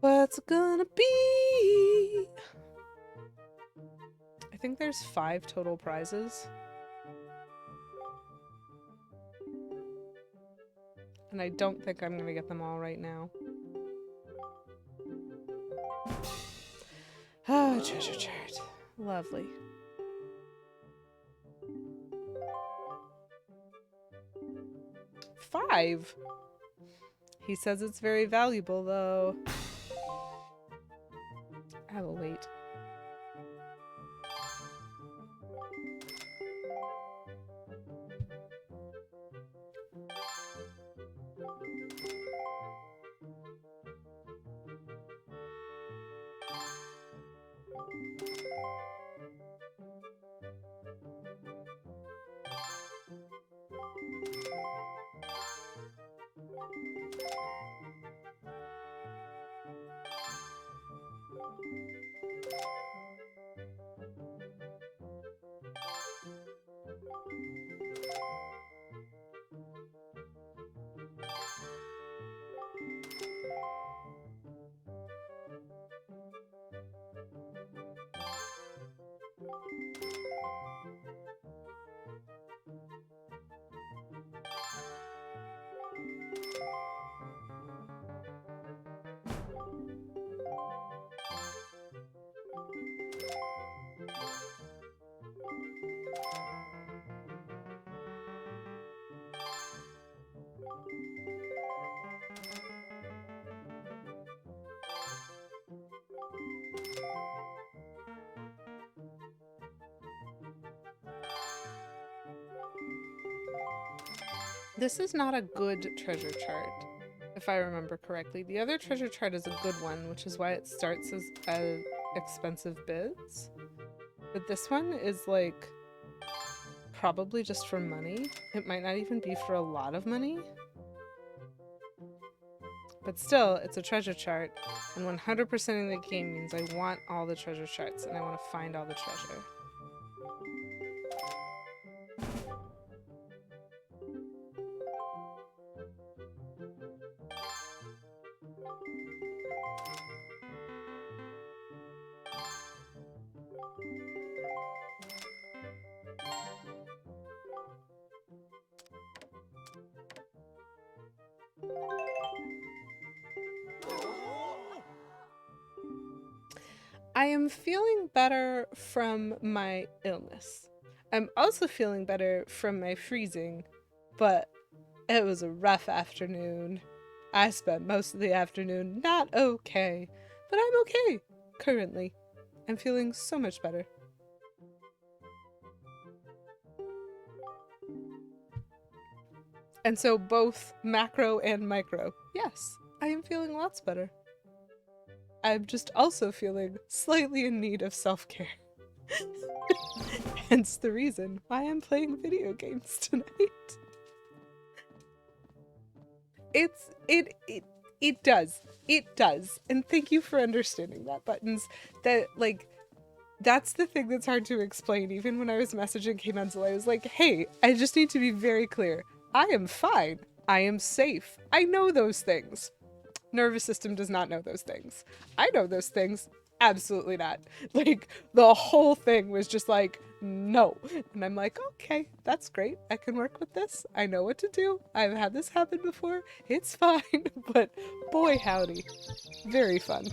S1: What's it gonna be? I think there's 5 total prizes. And I don't think I'm gonna get them all right now. Oh, treasure chart. Lovely. $5? He says it's very valuable, though. I will wait. This is not a good treasure chart, if I remember correctly. The other treasure chart is a good one, which is why it starts as expensive bids. But this one is like probably just for money. It might not even be for a lot of money. But still, it's a treasure chart, and 100%ing the game means I want all the treasure charts, and I want to find all the treasure. I am feeling better from my illness. I'm also feeling better from my freezing, but it was a rough afternoon. I spent most of the afternoon not okay, but I'm okay currently. I'm feeling so much better. And so both macro and micro. Yes, I am feeling lots better. I'm just also feeling slightly in need of self-care. Hence the reason why I'm playing video games tonight. It does. It does. And thank you for understanding that, Buttons. That, like, that's the thing that's hard to explain. Even when I was messaging K Menzel, I was like, hey, I just need to be very clear. I am fine. I am safe. I know those things. Nervous system does not know those things. I know those things. Absolutely not. Like, the whole thing was just like, no. And I'm like, okay, that's great. I can work with this. I know what to do. I've had this happen before. It's fine. But boy, howdy. Very fun.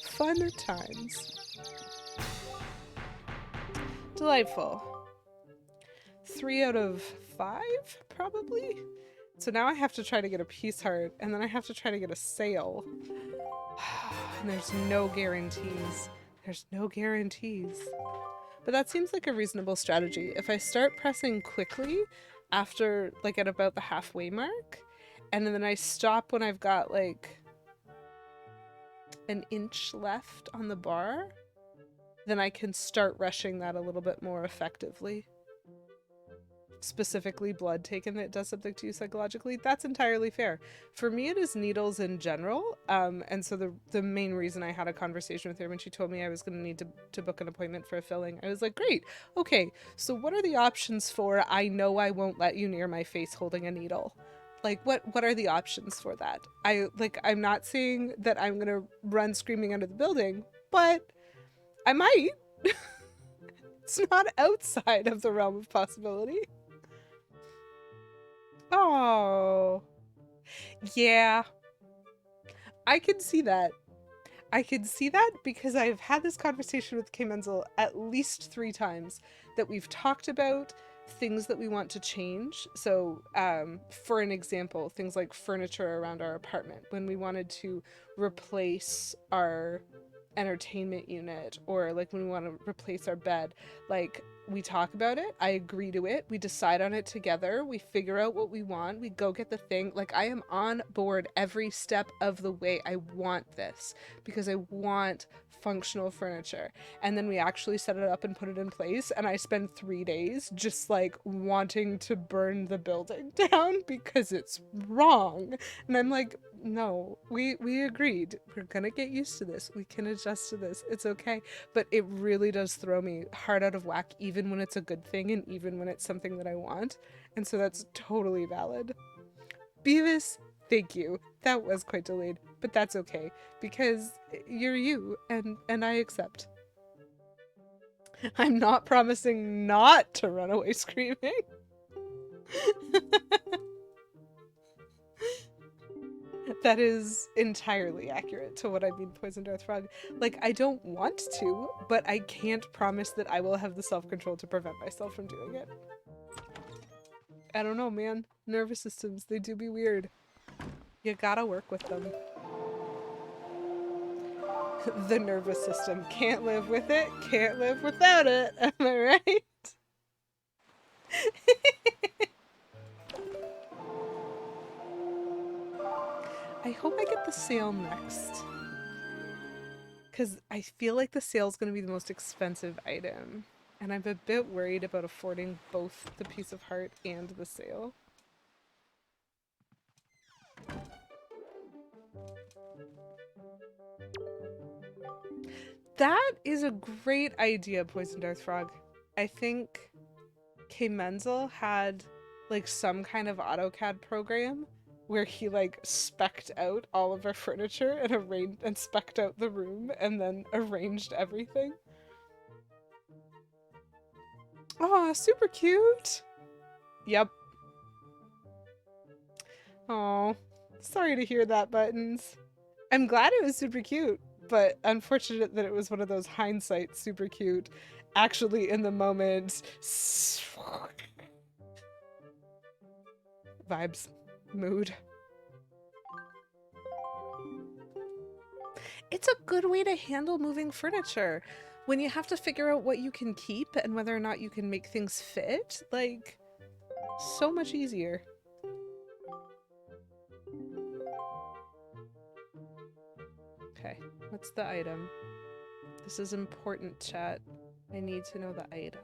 S1: Fun times. Delightful. 3 out of 5, probably? So now I have to try to get a peace heart, and then I have to try to get a sail. And there's no guarantees. There's no guarantees. But that seems like a reasonable strategy. If I start pressing quickly after, like, at about the halfway mark, and then I stop when I've got, like, an inch left on the bar, then I can start rushing that a little bit more effectively. Specifically blood taken that does something to you psychologically, that's entirely fair. For me, it is needles in general, and so the main reason I had a conversation with her when she told me I was going to need to book an appointment for a filling, I was like, great, okay, so what are the options for I know I won't let you near my face holding a needle? Like, what are the options for that? I'm not saying that I'm gonna run screaming under the building, but I might. It's not outside of the realm of possibility. Oh, yeah, I can see that. I can see that because I've had this conversation with K Menzel at least 3 times that we've talked about things that we want to change. So, for an example, things like furniture around our apartment. When we wanted to replace our entertainment unit, or like when we want to replace our bed, like, we talk about it, I agree to it, we decide on it together, we figure out what we want, we go get the thing. Like, I am on board every step of the way. I want this because I want functional furniture. And then we actually set it up and put it in place, and I spend 3 days just like wanting to burn the building down because it's wrong. And I'm like, no, we agreed. We're gonna get used to this. We can adjust to this. It's okay. But it really does throw me hard out of whack, even when it's a good thing and even when it's something that I want. And so that's totally valid. Beavis, thank you. That was quite delayed, but that's okay because you're you, and I accept. I'm not promising not to run away screaming. That is entirely accurate to what I mean, Poisoned Earth Frog. Like, I don't want to, but I can't promise that I will have the self-control to prevent myself from doing it. I don't know, man. Nervous systems, they do be weird. You gotta work with them. The nervous system. Can't live with it, can't live without it. Am I right? I hope I get the sale next. Because I feel like the sale's going to be the most expensive item. And I'm a bit worried about affording both the piece of heart and the sale. That is a great idea, Poisoned Earth Frog. I think K Menzel had like some kind of AutoCAD program where he like spec'd out all of our furniture and arranged and spec'd out the room and then arranged everything. Oh, super cute. Yep. Oh, Sorry to hear that, Buttons. I'm glad it was super cute, but unfortunate that it was one of those hindsight super cute, actually in the moment vibes, mood. It's a good way to handle moving furniture. When you have to figure out what you can keep and whether or not you can make things fit, like, so much easier. Okay, what's the item? This is important, chat. I need to know the item.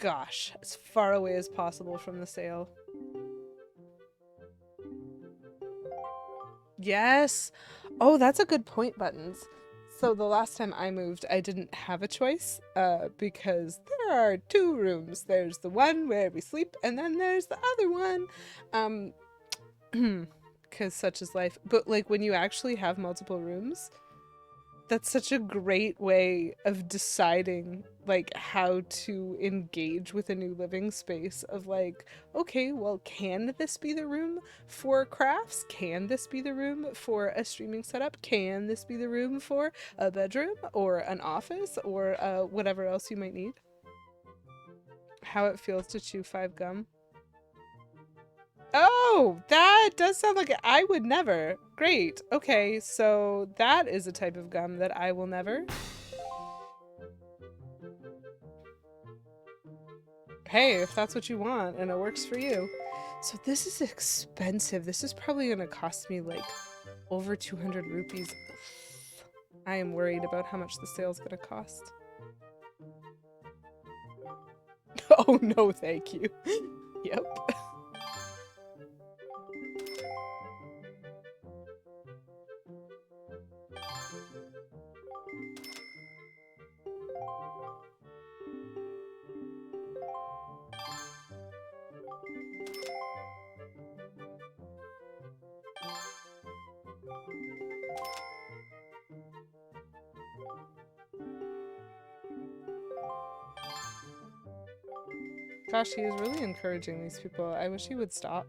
S1: Gosh, as far away as possible from the sale. Yes! Oh, that's a good point, Buttons. So the last time I moved, I didn't have a choice, because there are two rooms. There's the one where we sleep, and then there's the other one. Because such is life. But, like, when you actually have multiple rooms, that's such a great way of deciding, like, how to engage with a new living space of, like, okay, well, can this be the room for crafts? Can this be the room for a streaming setup? Can this be the room for a bedroom or an office or whatever else you might need? How it feels to chew 5 gum. Oh, that does sound like it. I would never. Great. Okay, so that is a type of gum that I will never. Hey, if that's what you want and it works for you. So this is expensive. This is probably going to cost me like over 200 rupees. I am worried about how much the sale's going to cost. Oh no, thank you. Yep. Gosh, he is really encouraging these people. I wish he would stop.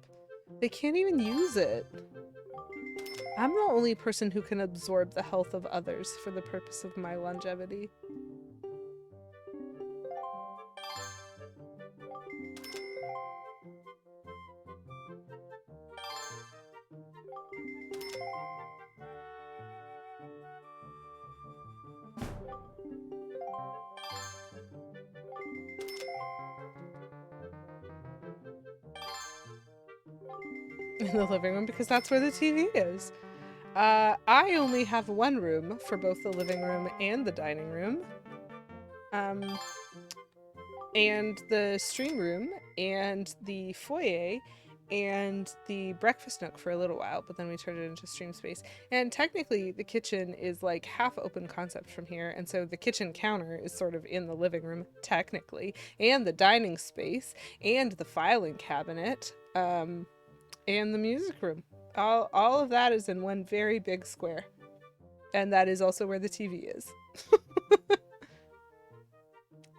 S1: They can't even use it. I'm the only person who can absorb the health of others for the purpose of my longevity. In the living room because that's where the TV is. I only have one room for both the living room and the dining room. And the stream room and the foyer and the breakfast nook for a little while, but then we turned it into stream space. And technically the kitchen is like half open concept from here, and so the kitchen counter is sort of in the living room technically, and the dining space and the filing cabinet, and the music room. All of that is in one very big square. And that is also where the TV is.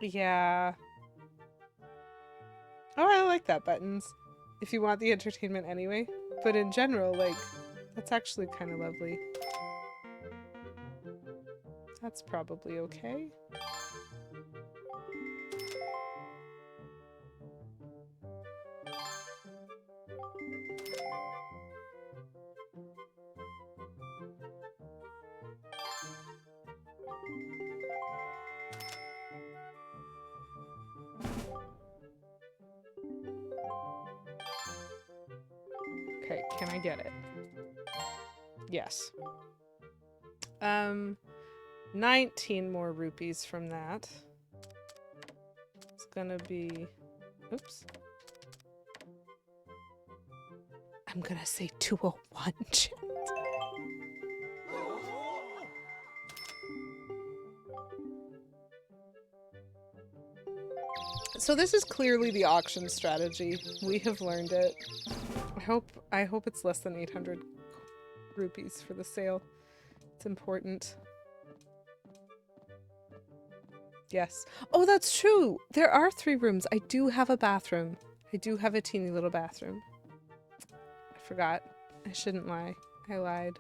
S1: Yeah. Oh, I like that, Buttons. If you want the entertainment anyway. But in general, like, that's actually kind of lovely. That's probably okay. Okay, can I get it? Yes. 19 more rupees from that. It's gonna be... Oops. I'm gonna say 201, chat. So this is clearly the auction strategy. We have learned it. I hope it's less than 800 rupees for the sale. It's important. Yes. Oh, that's true. There are 3 rooms. I do have a bathroom. I do have a teeny little bathroom. I forgot. I shouldn't lie. I lied.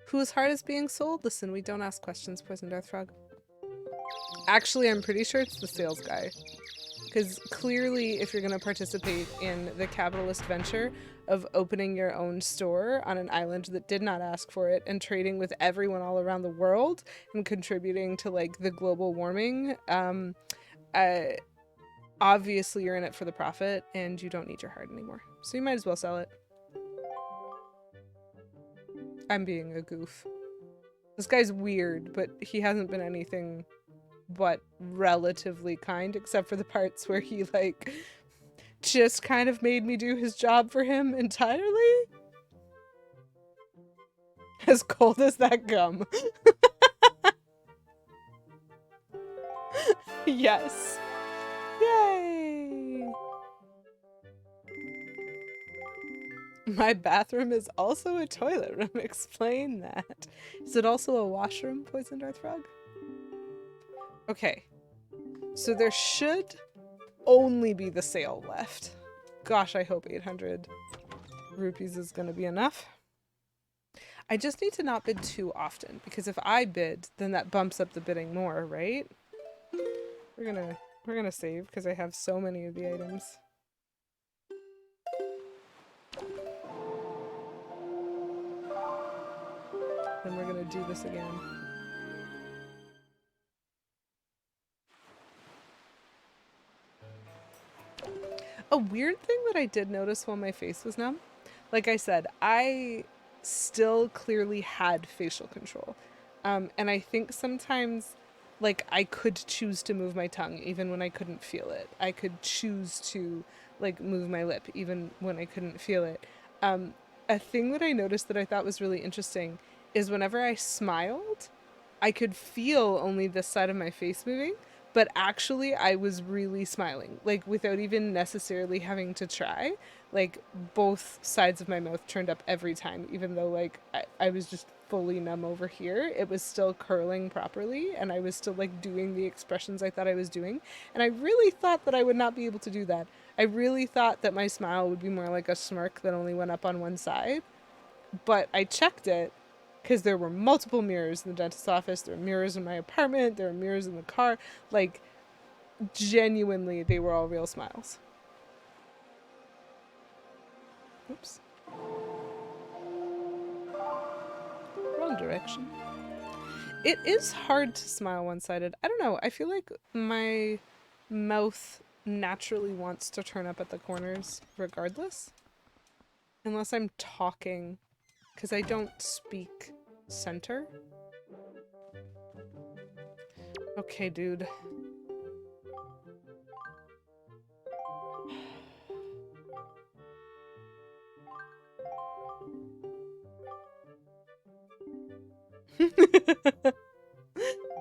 S1: Whose heart is being sold? Listen, we don't ask questions, Poisoned Earthrug. Actually, I'm pretty sure it's the sales guy. Because clearly, if you're going to participate in the capitalist venture of opening your own store on an island that did not ask for it and trading with everyone all around the world and contributing to like the global warming, obviously you're in it for the profit and you don't need your heart anymore. So you might as well sell it. I'm being a goof. This guy's weird, but he hasn't been anything but relatively kind, except for the parts where he like just kind of made me do his job for him entirely. As cold as that gum. Yes. Yay! My bathroom is also a toilet room. Explain that. Is it also a washroom, Poisoned Earthrug? Okay. So there should only be the sale left. Gosh, I hope 800 rupees is gonna be enough. I just need to not bid too often, because if I bid, then that bumps up the bidding more, right? We're gonna save because I have so many of the items. Then we're gonna do this again. A weird thing that I did notice while my face was numb, like I said, I still clearly had facial control. And I think sometimes, like, I could choose to move my tongue even when I couldn't feel it. I could choose to, like, move my lip even when I couldn't feel it. A thing that I noticed that I thought was really interesting is whenever I smiled, I could feel only this side of my face moving, but actually I was really smiling, like without even necessarily having to try. Like both sides of my mouth turned up every time, even though like I was just fully numb over here. It was still curling properly and I was still like doing the expressions I thought I was doing. And I really thought that I would not be able to do that. I really thought that my smile would be more like a smirk that only went up on one side. But I checked it because there were multiple mirrors in the dentist's office. There were mirrors in my apartment. There were mirrors in the car. Like, genuinely, they were all real smiles. Oops. Wrong direction. It is hard to smile one-sided. I don't know. I feel like my mouth naturally wants to turn up at the corners regardless. Unless I'm talking, because I don't speak center. Okay, dude.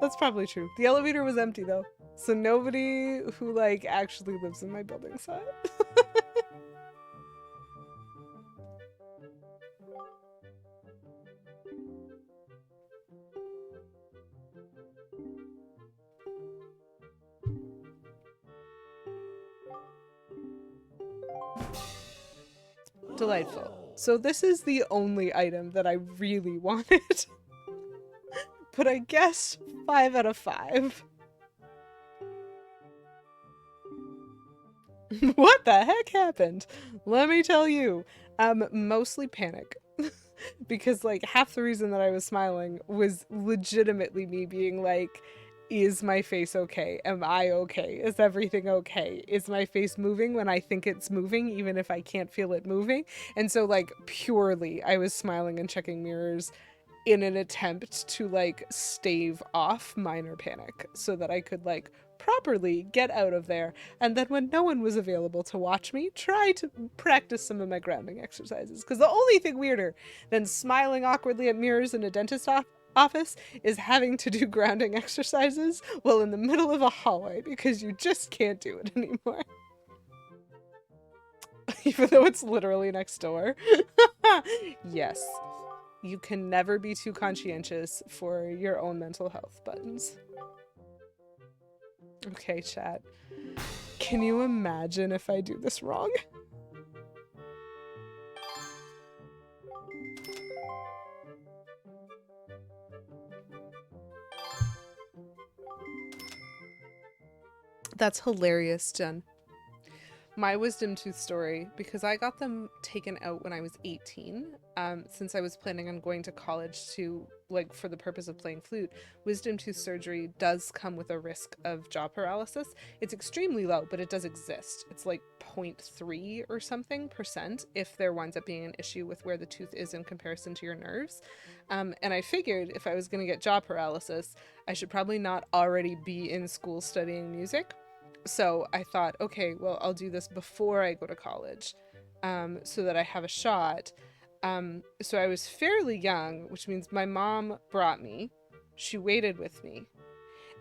S1: That's probably true. The elevator was empty though, so nobody who like actually lives in my building saw it. Delightful. So this is the only item that I really wanted. But I guess 5 out of 5. What the heck happened? Let me tell you. Mostly panic. Because like half the reason that I was smiling was legitimately me being like, is my face okay? Am I okay? Is everything okay? Is my face moving when I think it's moving, even if I can't feel it moving? And so like purely I was smiling and checking mirrors in an attempt to like stave off minor panic so that I could like properly get out of there, and then when no one was available to watch me, try to practice some of my grounding exercises. Because the only thing weirder than smiling awkwardly at mirrors in a dentist's office is having to do grounding exercises while in the middle of a hallway, because you just can't do it anymore. Even though it's literally next door. Yes. You can never be too conscientious for your own mental health, Buttons. Okay, chat. Can you imagine if I do this wrong? That's hilarious, Jen. My wisdom tooth story, because I got them taken out when I was 18, since I was planning on going to college to, like, for the purpose of playing flute. Wisdom tooth surgery does come with a risk of jaw paralysis. It's extremely low, but it does exist. It's like 0.3 or something % if there winds up being an issue with where the tooth is in comparison to your nerves. And I figured if I was going to get jaw paralysis, I should probably not already be in school studying music. So I thought, okay, well, I'll do this before I go to college, so that I have a shot. So I was fairly young, which means my mom brought me. She waited with me.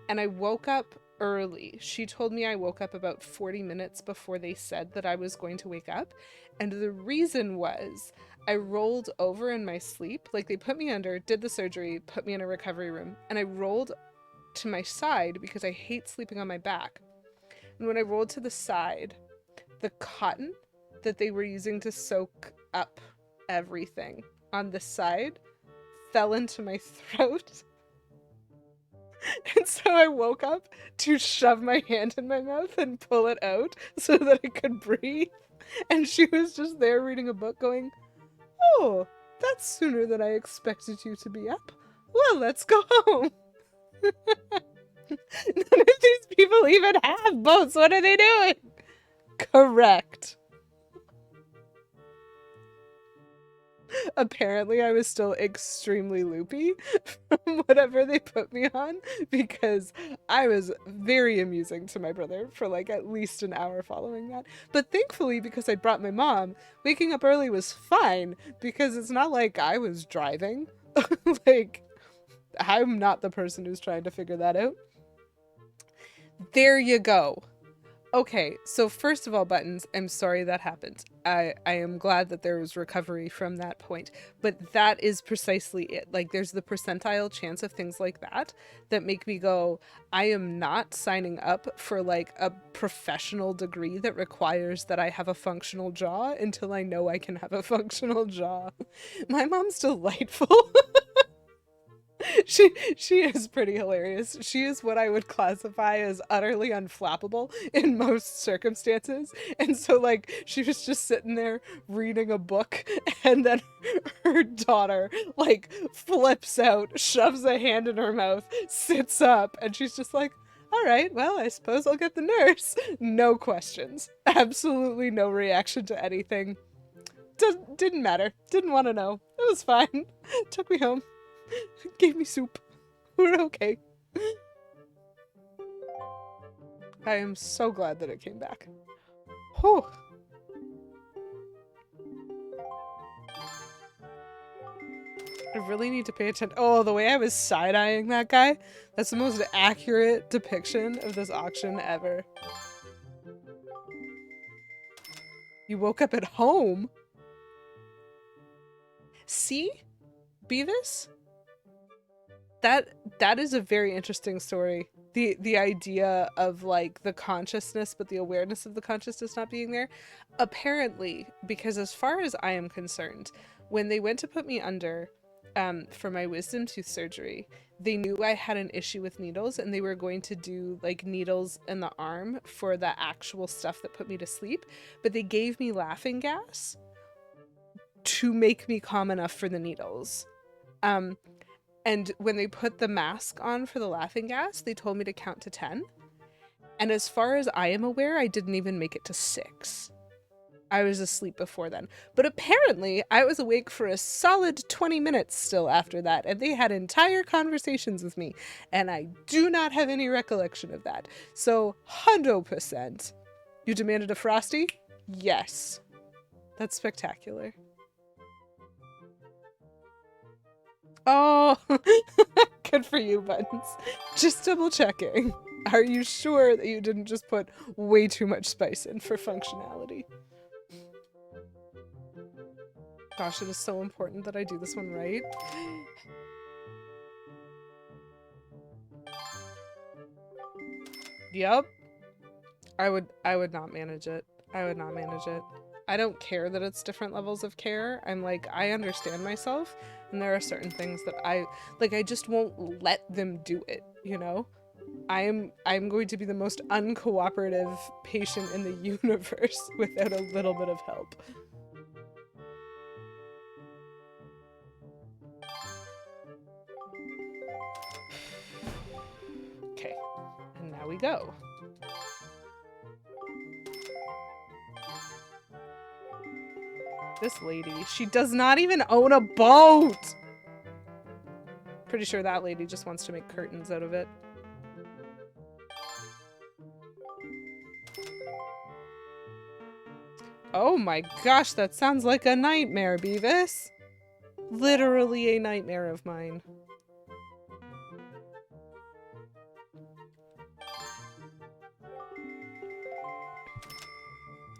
S1: And I woke up early. She told me I woke up about 40 minutes before they said that I was going to wake up. And the reason was I rolled over in my sleep. Like, they put me under, did the surgery, put me in a recovery room, and I rolled to my side because I hate sleeping on my back. And when I rolled to the side, the cotton that they were using to soak up everything on the side fell into my throat. And so I woke up to shove my hand in my mouth and pull it out so that I could breathe. And she was just there reading a book going, "Oh, that's sooner than I expected you to be up. Well, let's go home." None of these people even have boats. What are they doing? Correct. Apparently, I was still extremely loopy from whatever they put me on, because I was very amusing to my brother for like at least an hour following that. But thankfully, because I brought my mom, waking up early was fine, because it's not like I was driving. Like, I'm not the person who's trying to figure that out. There you go. Okay, so first of all, Buttons, I'm sorry that happened. I am glad that there was recovery from that point, but that is precisely it. Like, there's the percentile chance of things like that that make me go, I am not signing up for like a professional degree that requires that I have a functional jaw until I know I can have a functional jaw. My mom's delightful. She is pretty hilarious. She is what I would classify as utterly unflappable in most circumstances. And so, like, she was just sitting there reading a book, and then her daughter, like, flips out, shoves a hand in her mouth, sits up, and she's just like, "All right, well, I suppose I'll get the nurse." No questions. Absolutely no reaction to anything. Didn't matter. Didn't want to know. It was fine. Took me home. Gave me soup. We're okay. I am so glad that it came back. Whew. I really need to pay attention. Oh, the way I was side-eyeing that guy. That's the most accurate depiction of this auction ever. You woke up at home? See? Beavis? That is a very interesting story. The idea of like the consciousness, but the awareness of the consciousness not being there. Apparently, because as far as I am concerned, when they went to put me under for my wisdom tooth surgery, they knew I had an issue with needles, and they were going to do like needles in the arm for the actual stuff that put me to sleep, but they gave me laughing gas to make me calm enough for the needles. And when they put the mask on for the laughing gas, they told me to count to 10. And as far as I am aware, I didn't even make it to 6. I was asleep before then. But apparently, I was awake for a solid 20 minutes still after that, and they had entire conversations with me, and I do not have any recollection of that. So, 100%. You demanded a Frosty? Yes. That's spectacular. Oh, good for you, Buttons. Just double checking. Are you sure that you didn't just put way too much spice in for functionality? Gosh, it is so important that I do this one right. Yep. I would not manage it. I would not manage it. I don't care that it's different levels of care. I'm like, I understand myself, and there are certain things that I just won't let them do it, you know? I'm going to be the most uncooperative patient in the universe without a little bit of help. Okay, and now we go. This lady, she does not even own a boat! Pretty sure that lady just wants to make curtains out of it. Oh my gosh, that sounds like a nightmare, Beavis. Literally a nightmare of mine.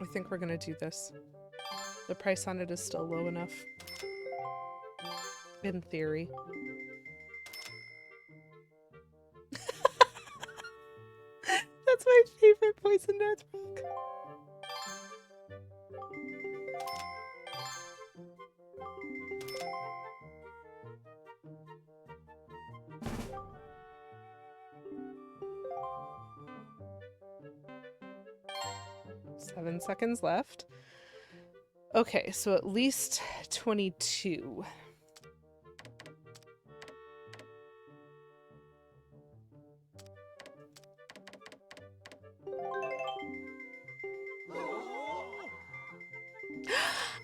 S1: I think we're gonna do this. The price on it is still low enough. In theory. That's my favorite poison dart rock. Seven seconds left. Okay, so at least 22.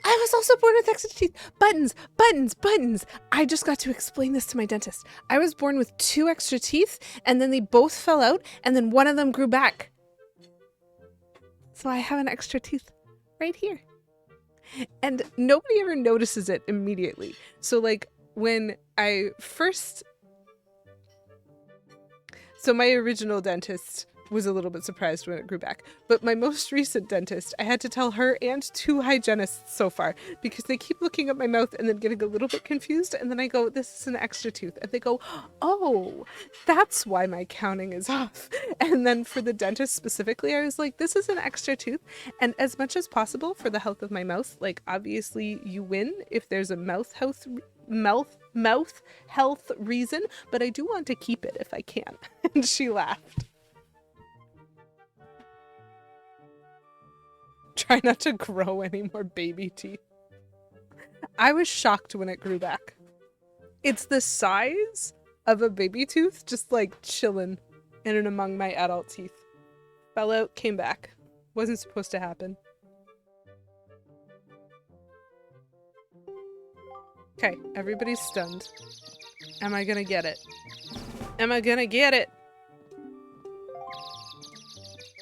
S1: I was also born with extra teeth. Buttons, buttons, buttons. I just got to explain this to my dentist. I was born with 2 extra teeth, and then they both fell out, and then one of them grew back. So I have an extra tooth right here. And nobody ever notices it immediately. So like when I first... So my original dentist was a little bit surprised when it grew back. But my most recent dentist, I had to tell her and 2 hygienists so far because they keep looking at my mouth and then getting a little bit confused. And then I go, this is an extra tooth. And they go, oh, that's why my counting is off. And then for the dentist specifically, I was like, this is an extra tooth. And as much as possible for the health of my mouth, like obviously you win if there's a mouth health reason, but I do want to keep it if I can. And she laughed. Try not to grow any more baby teeth. I was shocked when it grew back. It's the size of a baby tooth, just like chilling in and among my adult teeth. Fell out, came back. Wasn't supposed to happen. Okay, everybody's stunned. Am I gonna get it? Am I gonna get it?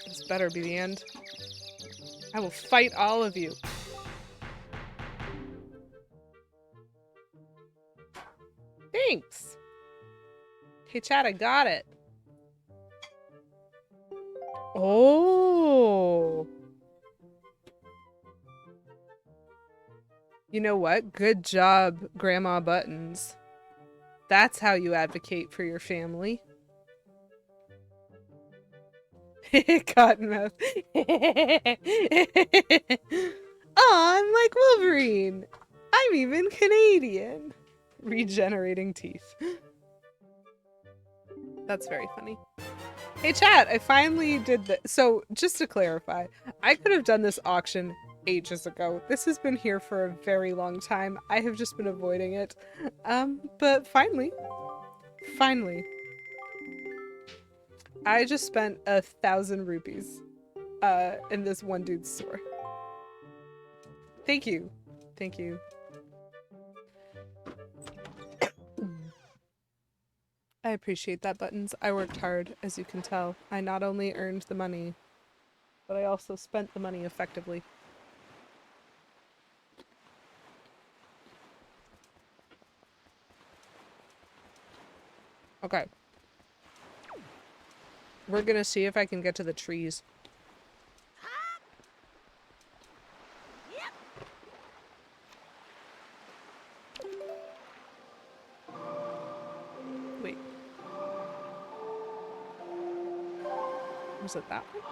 S1: This better be the end. I will fight all of you. Thanks. Hey, chat, I got it. Oh. You know what? Good job, Grandma Buttons. That's how you advocate for your family. Cottonmouth. Aw, I'm like Wolverine. I'm even Canadian. Regenerating teeth. That's very funny. Hey chat, I finally did this. So just to clarify, I could have done this auction ages ago. This has been here for a very long time. I have just been avoiding it. But finally. I just spent 1,000 rupees in this one dude's store. Thank you. Thank you. I appreciate that, Buttons. I worked hard, as you can tell. I not only earned the money, but I also spent the money effectively. Okay. We're gonna see if I can get to the trees. Wait. Was it that one?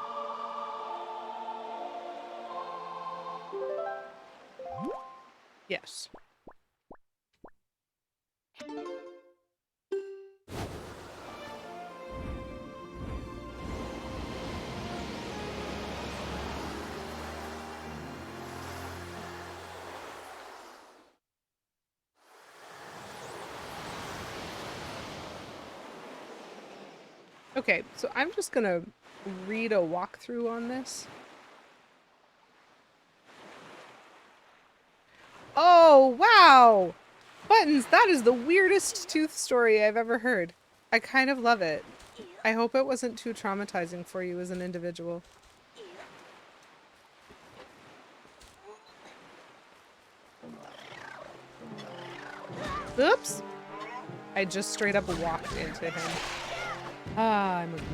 S1: Yes. Okay, so I'm just gonna read a walkthrough on this. Oh, wow! Buttons, that is the weirdest tooth story I've ever heard. I kind of love it. I hope it wasn't too traumatizing for you as an individual. Oops! I just straight up walked into him. Ah, I'm a goof.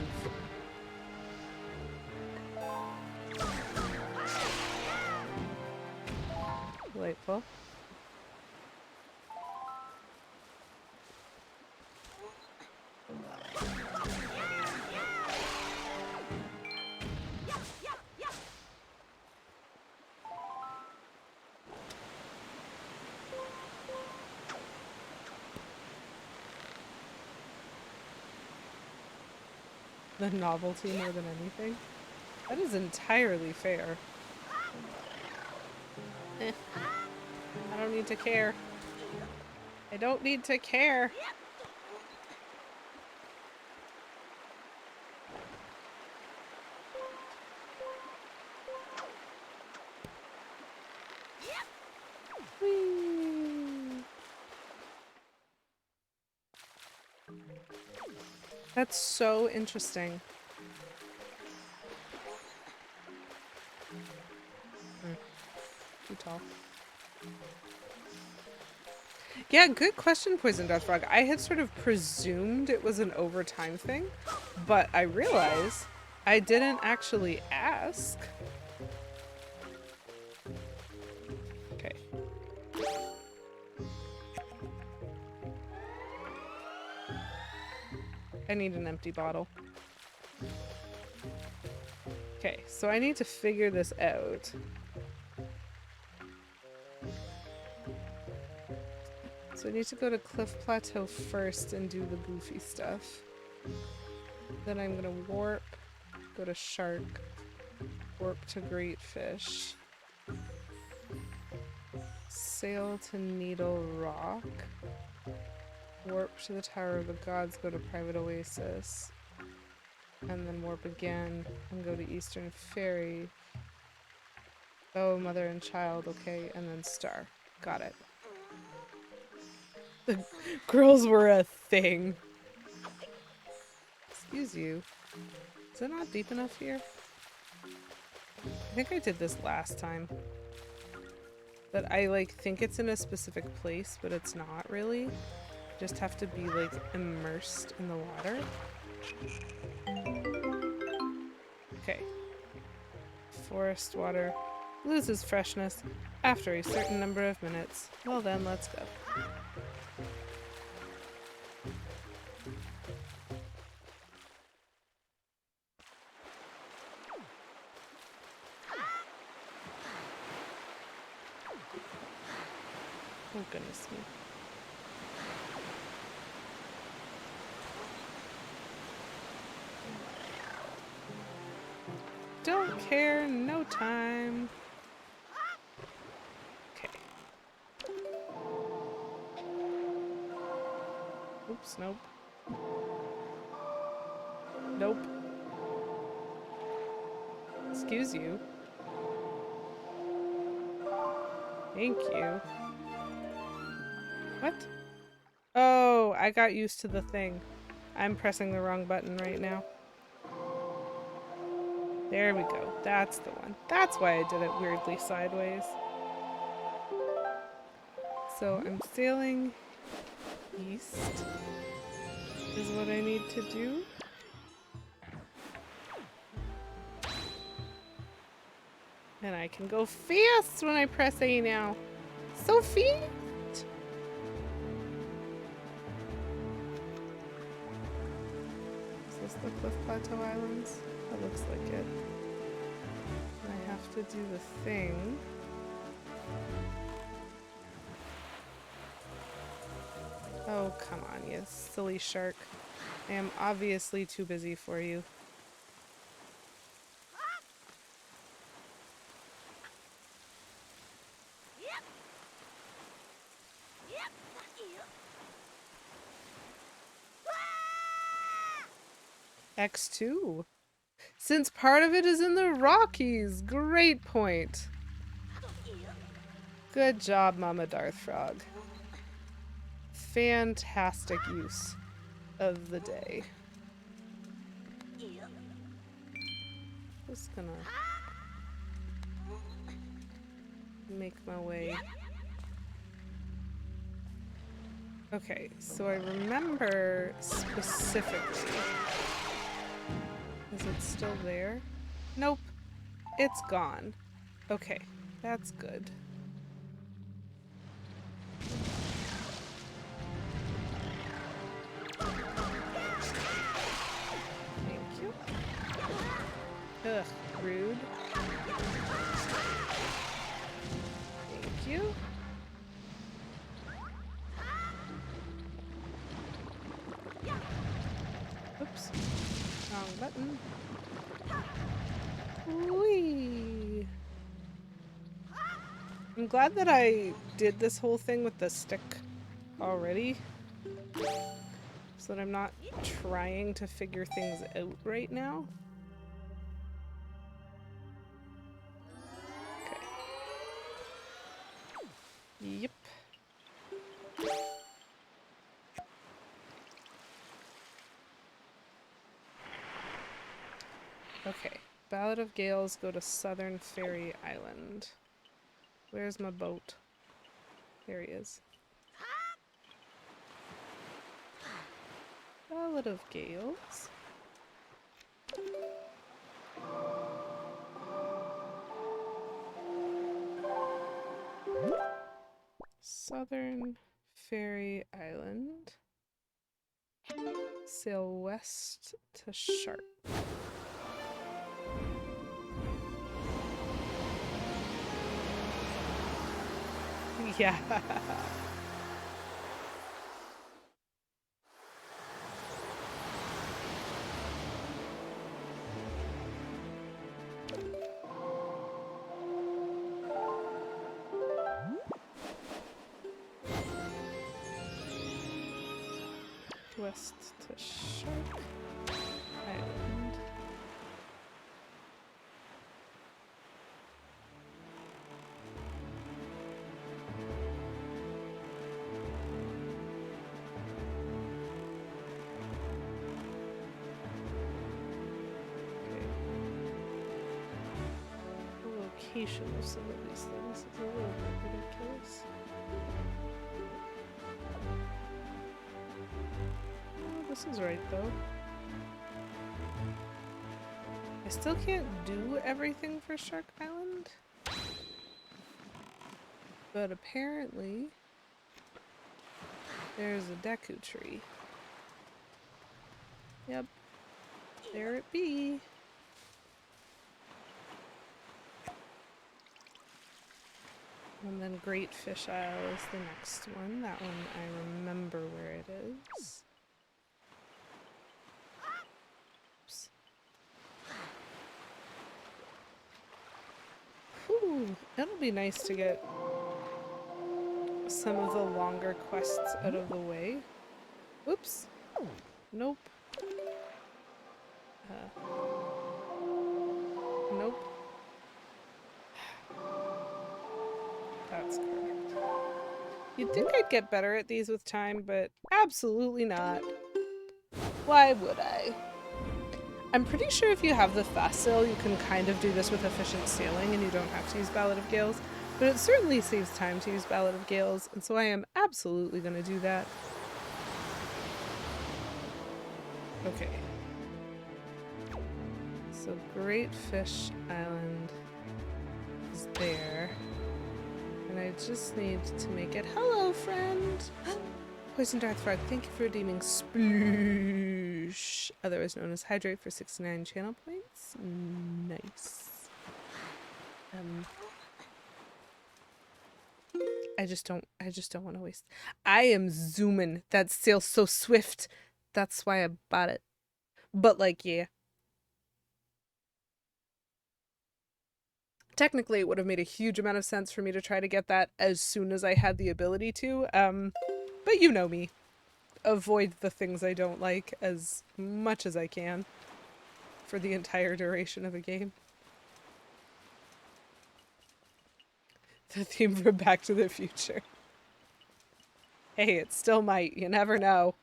S1: Delightful. The novelty more than anything. That is entirely fair. Eh. I don't need to care. I don't need to care. Whee! That's so interesting. Too tall. Yeah, good question, Poison Death Frog. I had sort of presumed it was an overtime thing, but I realize I didn't actually ask. Okay. I need an empty bottle. Okay, so I need to figure this out. So I need to go to Cliff Plateau first and do the goofy stuff. Then I'm gonna warp, go to Shark, warp to Great Fish, sail to Needle Rock, warp to the Tower of the Gods, go to Private Oasis, and then warp again and go to Eastern Ferry. Oh, Mother and Child, okay, and then Star. Got it. The girls were a thing. Excuse you. Is it not deep enough here? I think I did this last time. But I like think it's in a specific place, but it's not really. Just have to be like immersed in the water. Okay. Forest water loses freshness after a certain number of minutes. Well then, let's go. Oh goodness me. Don't care, no time. Okay. Oops, nope. Nope. Excuse you. Thank you. What? Oh, I got used to the thing. I'm pressing the wrong button right now. There we go. That's the one. That's why I did it weirdly sideways. So I'm sailing east is what I need to do. And I can go fast when I press A now. So fast! this the Cliff Plateau Islands? That looks like it. I have to do the thing. Oh, come on, you silly shark. I am obviously too busy for you. X2. Since part of it is in the Rockies. Great point. Good job, Mama Darth Frog. Fantastic use of the day. Just gonna make my way. Okay, so I remember specifically. Is it still there? Nope. It's gone. Okay, that's good. Thank you. Ugh, rude. Thank you. Oops. Wrong button. Whee! I'm glad that I did this whole thing with the stick already, so that I'm not trying to figure things out right now. Okay. Yep. Okay. Ballad of Gales, go to Southern Fairy Island. Where's my boat? There he is. Ballad of Gales. Southern Fairy Island. Sail west to Sharp. Yeah. West to Shark Island. Location of some of these things is a little bit ridiculous. Oh, this is right though. I still can't do everything for Shark Island. But apparently there's a Deku tree. Yep. There it be. And then Great Fish Isle is the next one. That one I remember where it is. Oops. Whew, it'll be nice to get some of the longer quests out of the way. Oops. Nope. Nope. That's correct. You'd think I'd get better at these with time, but absolutely not. Why would I? I'm pretty sure if you have the fast sail, you can kind of do this with efficient sailing and you don't have to use Ballad of Gales, but it certainly saves time to use Ballad of Gales, and so I am absolutely going to do that. Okay. So Great Fish Island is there. And I just need to make it. Hello, friend! Poison Darth Frog, thank you for redeeming Sploosh. Rouge, otherwise known as Hydrate, for 69 channel points. Nice. I just don't want to waste. I am zooming. That sail's so swift. That's why I bought it. But like, yeah. Technically, it would have made a huge amount of sense for me to try to get that as soon as I had the ability to. But you know me. Avoid the things I don't like as much as I can for the entire duration of a game. The theme from Back to the Future. Hey, it still might. You never know.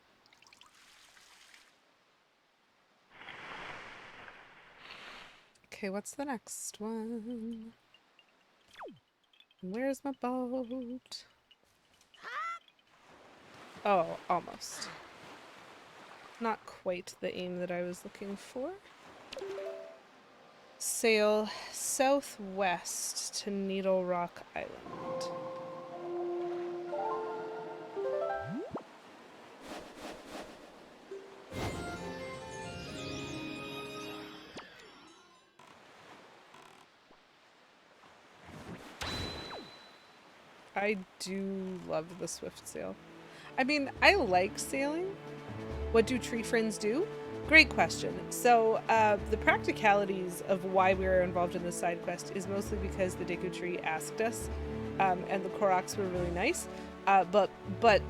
S1: Okay, what's the next one? Where's my boat? Oh, almost. Not quite the aim that I was looking for. Sail southwest to Needle Rock Island. I do love the swift sail. I mean, I like sailing. What do tree friends do? Great question. So the practicalities of why we were involved in this side quest is mostly because the Deku Tree asked us, and the Koroks were really nice. But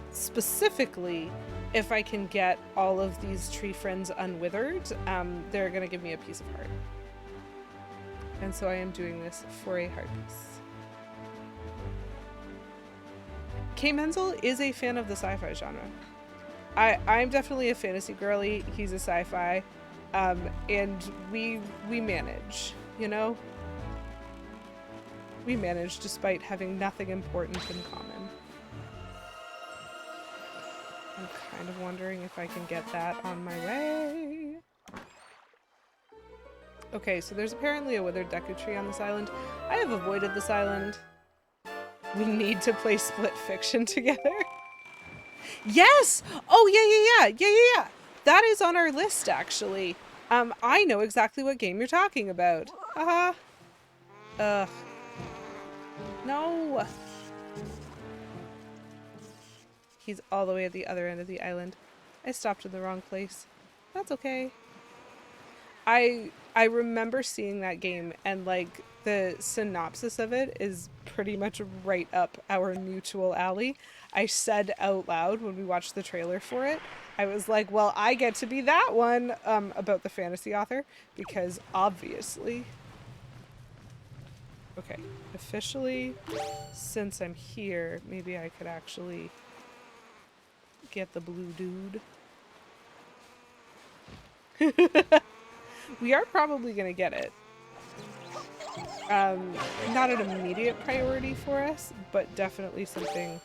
S1: specifically, if I can get all of these tree friends unwithered, they're gonna give me a piece of heart. And so I am doing this for a heart piece. K. Menzel is a fan of the sci-fi genre. I'm definitely a fantasy girly. He's a sci-fi, and we manage, you know. We manage despite having nothing important in common. I'm kind of wondering if I can get that on my way. Okay, so there's apparently a withered Deku Tree on this island. I have avoided this island. We need to play Split Fiction together. Yes! Oh, yeah. That is on our list, actually. I know exactly what game you're talking about. Haha. Ugh. No. He's all the way at the other end of the island. I stopped in the wrong place. That's okay. I remember seeing that game, and like the synopsis of it is pretty much right up our mutual alley. I said out loud when we watched the trailer for it, I was like, well, I get to be that one, about the fantasy author, because obviously. Okay, officially, since I'm here, maybe I could actually get the blue dude. We are probably gonna get it. Not an immediate priority for us, but definitely something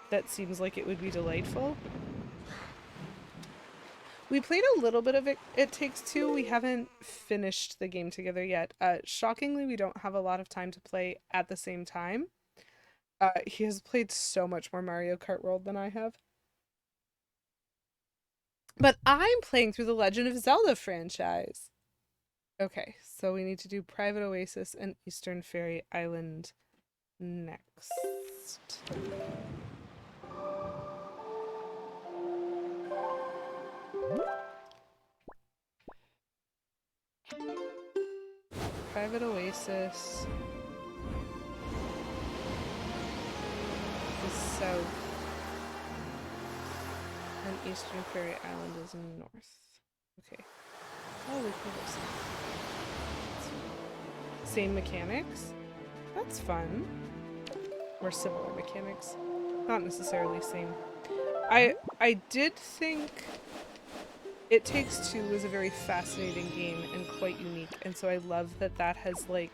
S1: that seems like it would be delightful. We played a little bit of It Takes Two. We haven't finished the game together yet. Shockingly, we don't have a lot of time to play at the same time. He has played so much more Mario Kart World than I have. But I'm playing through the Legend of Zelda franchise. Okay, so we need to do Private Oasis and Eastern Fairy Island next. Private Oasis is south, and Eastern Fairy Island is north. Okay. Oh, we can go south. Same mechanics? That's fun. Or similar mechanics. Not necessarily same. I did think It Takes Two was a very fascinating game and quite unique, and so I love that that has, like,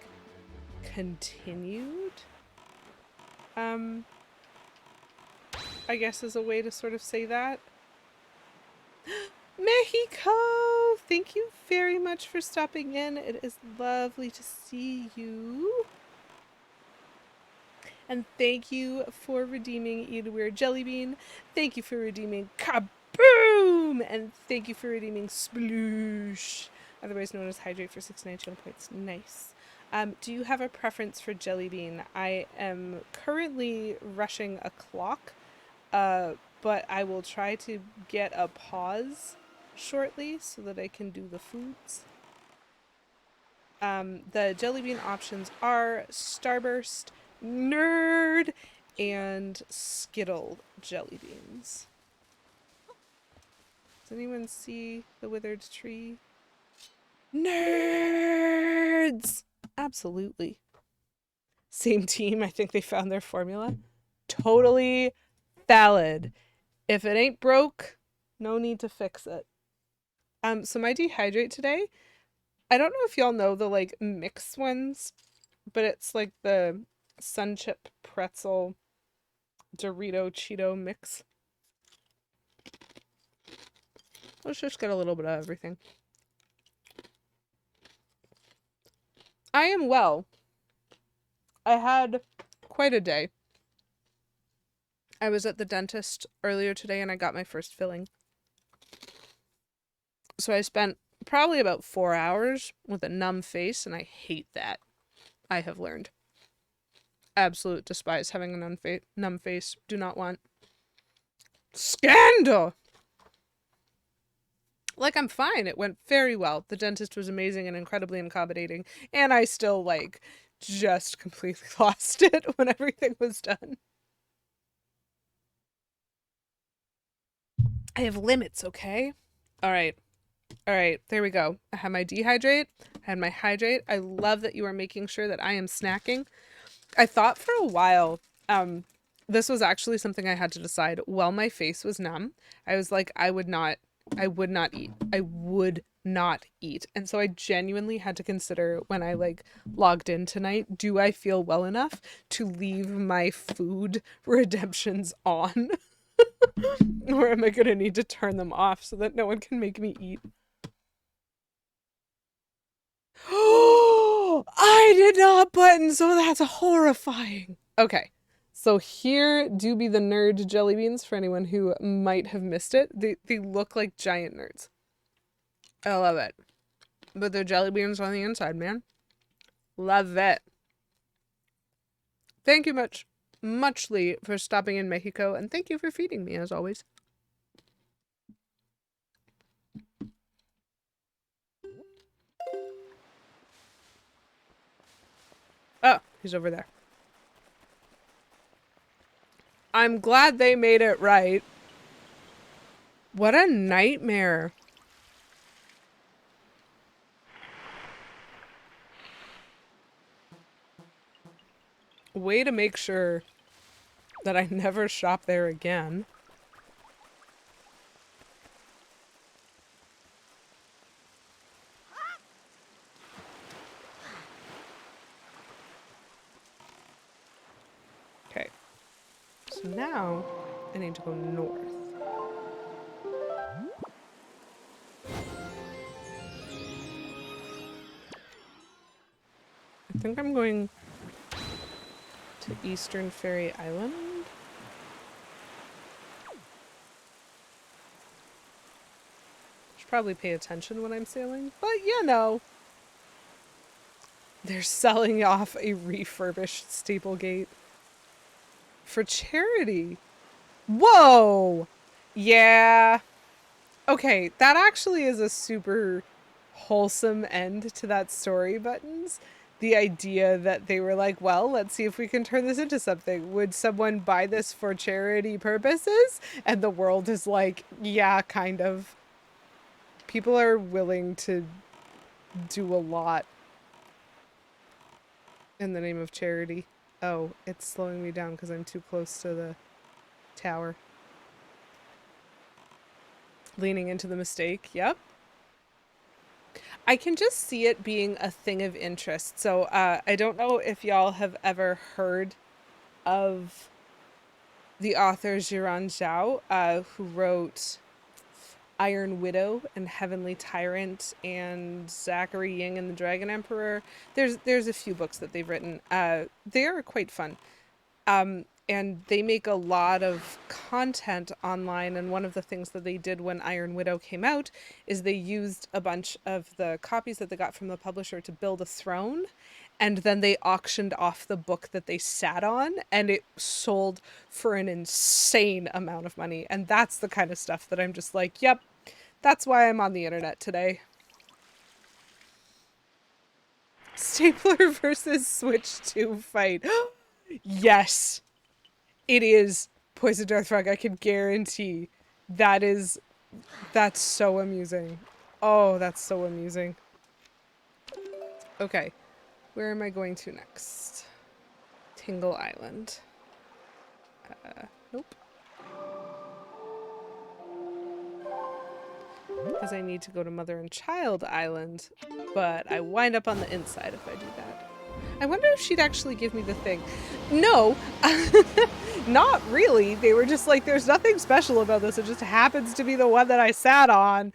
S1: continued. I guess is a way to sort of say that. Mexico! Thank you very much for stopping in. It is lovely to see you. And thank you for redeeming Eat a Weird Jelly Bean. Thank you for redeeming Kaboom! Vroom! And thank you for redeeming Sploosh, otherwise known as Hydrate, for 69 channel points. Nice. Do you have a preference for Jelly Bean? I am currently rushing a clock, but I will try to get a pause shortly so that I can do the foods. The Jelly Bean options are Starburst, Nerd, and Skittle Jelly Beans. Does anyone see the withered tree? Nerds! Absolutely. Same team. I think they found their formula. Totally valid. If it ain't broke, no need to fix it. So my dehydrate today, I don't know if y'all know the like mixed ones, but it's like the Sun Chip Pretzel Dorito Cheeto mix. Let's just get a little bit of everything. I am well. I had quite a day. I was at the dentist earlier today and I got my first filling. So I spent probably about 4 hours with a numb face, and I hate that. I have learned. Absolute despise having a numb face. Do not want. Scandal! Like, I'm fine. It went very well. The dentist was amazing and incredibly accommodating. And I still, like, just completely lost it when everything was done. I have limits, okay? Alright. Alright, there we go. I had my dehydrate. I had my hydrate. I love that you are making sure that I am snacking. I thought for a while, this was actually something I had to decide. While my face was numb, I was like, I would not eat. I would not eat. And so I genuinely had to consider when I like logged in tonight, do I feel well enough to leave my food redemptions on? Or am I going to need to turn them off so that no one can make me eat? Oh, I did not button, so that's horrifying. Okay. So here do be the nerd jelly beans for anyone who might have missed it. They look like giant nerds. I love it. But they're jelly beans on the inside, man. Love it. Thank you muchly for stopping in Mexico, and thank you for feeding me as always. Oh, he's over there. I'm glad they made it right. What a nightmare. Way to make sure that I never shop there again. Okay. So now I need to go north. I think I'm going to Eastern Fairy Island. Should probably pay attention when I'm sailing, but you know. They're selling off a refurbished steeple gate for charity. Whoa! Yeah. Okay, that actually is a super wholesome end to that story, Buttons. The idea that they were like, well, let's see if we can turn this into something. Would someone buy this for charity purposes? And the world is like, yeah, kind of. People are willing to do a lot in the name of charity. Oh, it's slowing me down because I'm too close to the tower. Leaning into the mistake. Yep. I can just see it being a thing of interest. So I don't know if y'all have ever heard of the author Jiran Zhao, who wrote Iron Widow and Heavenly Tyrant and Zachary Ying and the Dragon Emperor. There's a few books that they've written. They are quite fun. And they make a lot of content online, and one of the things that they did when Iron Widow came out is they used a bunch of the copies that they got from the publisher to build a throne, and then they auctioned off the book that they sat on, and it sold for an insane amount of money. And that's the kind of stuff that I'm just like, yep, that's why I'm on the internet today. Stapler versus Switch 2 fight. Yes, it is Poison Darth Frog. I can guarantee that's so amusing. Oh, that's so amusing. Okay, where am I going to next? Tingle Island. Nope. Because I need to go to Mother and Child Island, but I wind up on the inside if I do that. I wonder if she'd actually give me the thing. No, not really. They were just like, there's nothing special about this. It just happens to be the one that I sat on.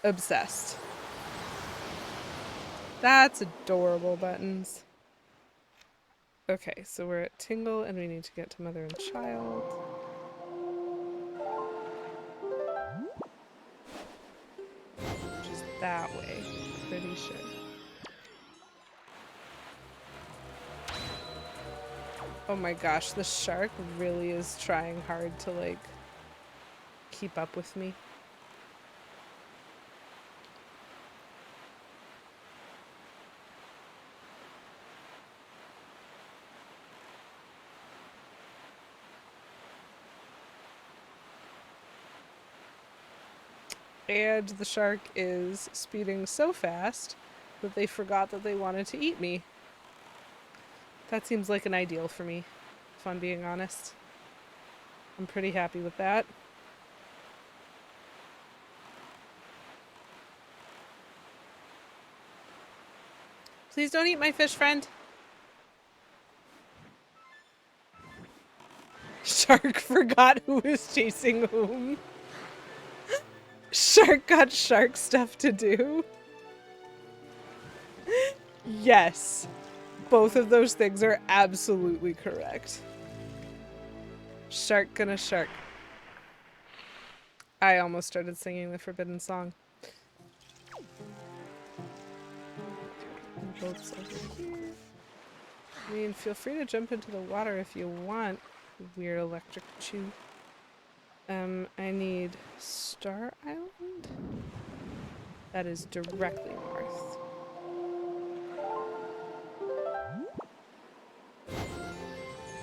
S1: Obsessed. That's adorable, Buttons. Okay, so we're at Tingle and we need to get to Mother and Child. Which is that way, pretty sure. Oh my gosh, the shark really is trying hard to, like, keep up with me. And the shark is speeding so fast that they forgot that they wanted to eat me. That seems like an ideal for me, if I'm being honest. I'm pretty happy with that. Please don't eat my fish friend. Shark forgot who was chasing whom. Shark got shark stuff to do. Yes. Both of those things are absolutely correct. Shark gonna shark. I almost started singing the Forbidden Song. Boats over here. I mean, feel free to jump into the water if you want, weird electric chew. I need Star Island? That is directly north.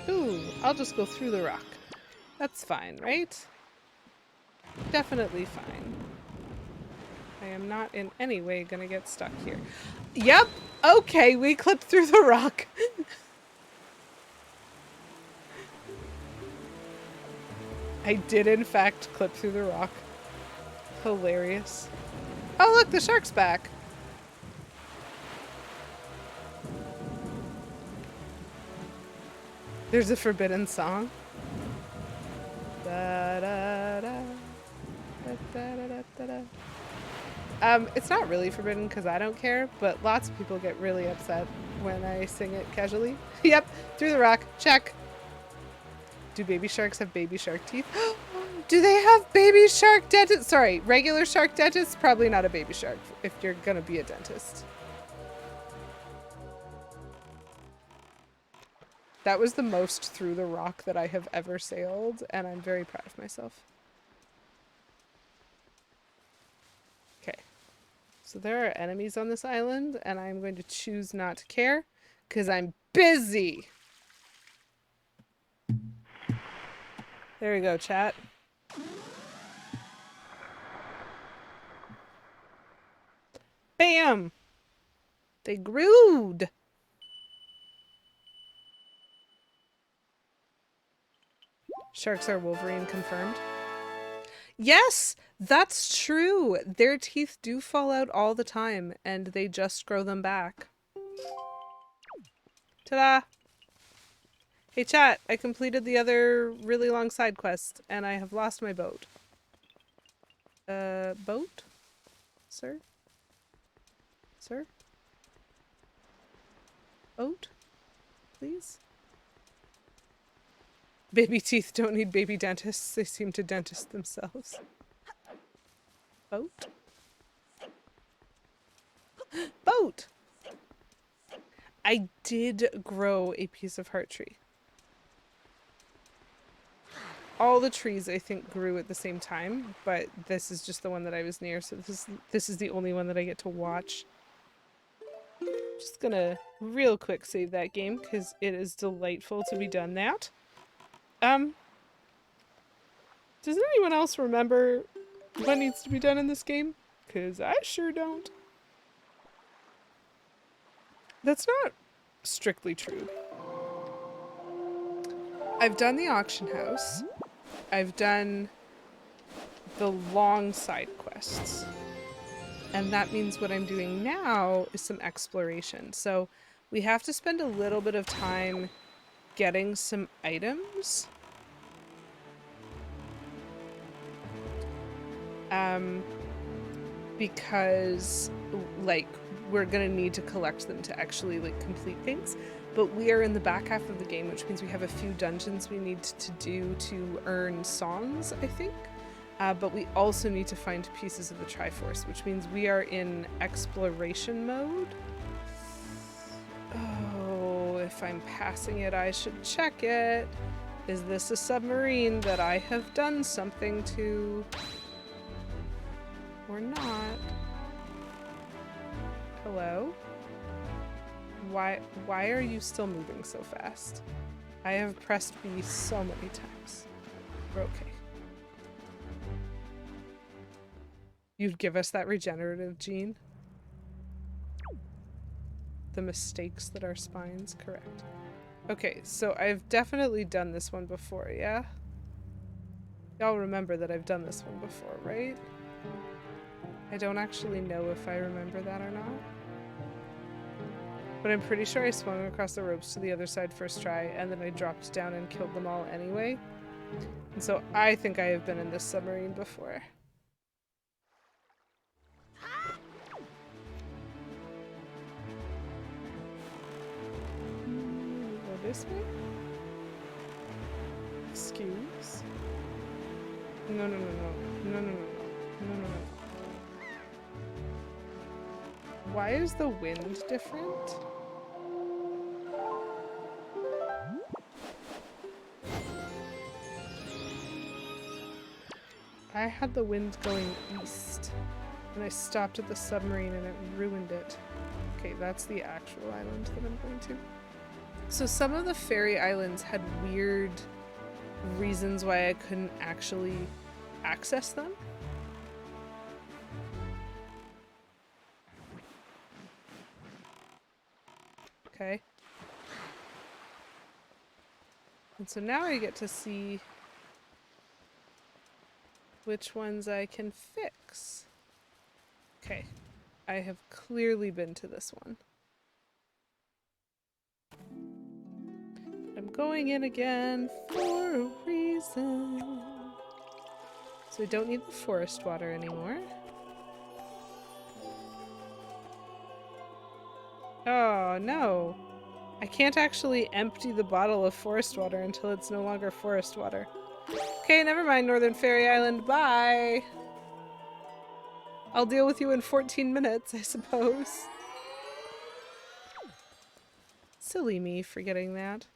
S1: Ooh, I'll just go through the rock. That's fine, right? Definitely fine. I am not in any way gonna get stuck here. Yep! Okay, we clipped through the rock. I did in fact clip through the rock. Hilarious. Oh look, the shark's back. There's a forbidden song. Da, da, da, da, da, da, da, da. It's not really forbidden because I don't care, but lots of people get really upset when I sing it casually. Yep, through the rock. Check. Do baby sharks have baby shark teeth? Do they have baby shark dentists? Sorry, regular shark dentists? Probably not a baby shark if you're gonna be a dentist. That was the most through the rock that I have ever sailed, and I'm very proud of myself. Okay. So there are enemies on this island, and I'm going to choose not to care, because I'm busy! There we go, chat. Bam! They grewed! Sharks are Wolverine confirmed. Yes, that's true. Their teeth do fall out all the time, and they just grow them back. Ta-da! Hey chat, I completed the other really long side quest, and I have lost my boat. Boat? Sir? Sir? Boat? Please? Baby teeth don't need baby dentists. They seem to dentist themselves. Boat? Boat! I did grow a piece of heart tree. All the trees, I think, grew at the same time, but this is just the one that I was near, so this is the only one that I get to watch. Just gonna real quick save that game, because it is delightful to be done that. Does anyone else remember what needs to be done in this game? Because I sure don't. That's not strictly true. I've done the auction house. I've done the long side quests. And that means what I'm doing now is some exploration. So we have to spend a little bit of time getting some items. Because, like, we're gonna need to collect them to actually, like, complete things. But we are in the back half of the game, which means we have a few dungeons we need to do to earn songs, I think. But we also need to find pieces of the Triforce, which means we are in exploration mode. Oh, if I'm passing it, I should check it. Is this a submarine that I have done something to? Or not? Hello? Why are you still moving so fast? I have pressed B so many times. We're okay. You'd give us that regenerative gene? The mistakes that are spines, correct. Okay, so I've definitely done this one before, yeah? Y'all remember that I've done this one before, right? I don't actually know if I remember that or not. But I'm pretty sure I swung across the ropes to the other side first try, and then I dropped down and killed them all anyway. And so I think I have been in this submarine before. Go this way? Excuse? No, no, no, no. No, no, no, no. No, no, no. Why is the wind different? I had the wind going east, and I stopped at the submarine and it ruined it. Okay, that's the actual island that I'm going to. So some of the fairy islands had weird reasons why I couldn't actually access them. Okay. And so now I get to see which ones I can fix. Okay. I have clearly been to this one. I'm going in again for a reason. So I don't need the forest water anymore. Oh, no. I can't actually empty the bottle of forest water until it's no longer forest water. Okay, never mind, Northern Fairy Island. Bye! I'll deal with you in 14 minutes, I suppose. Silly me forgetting that.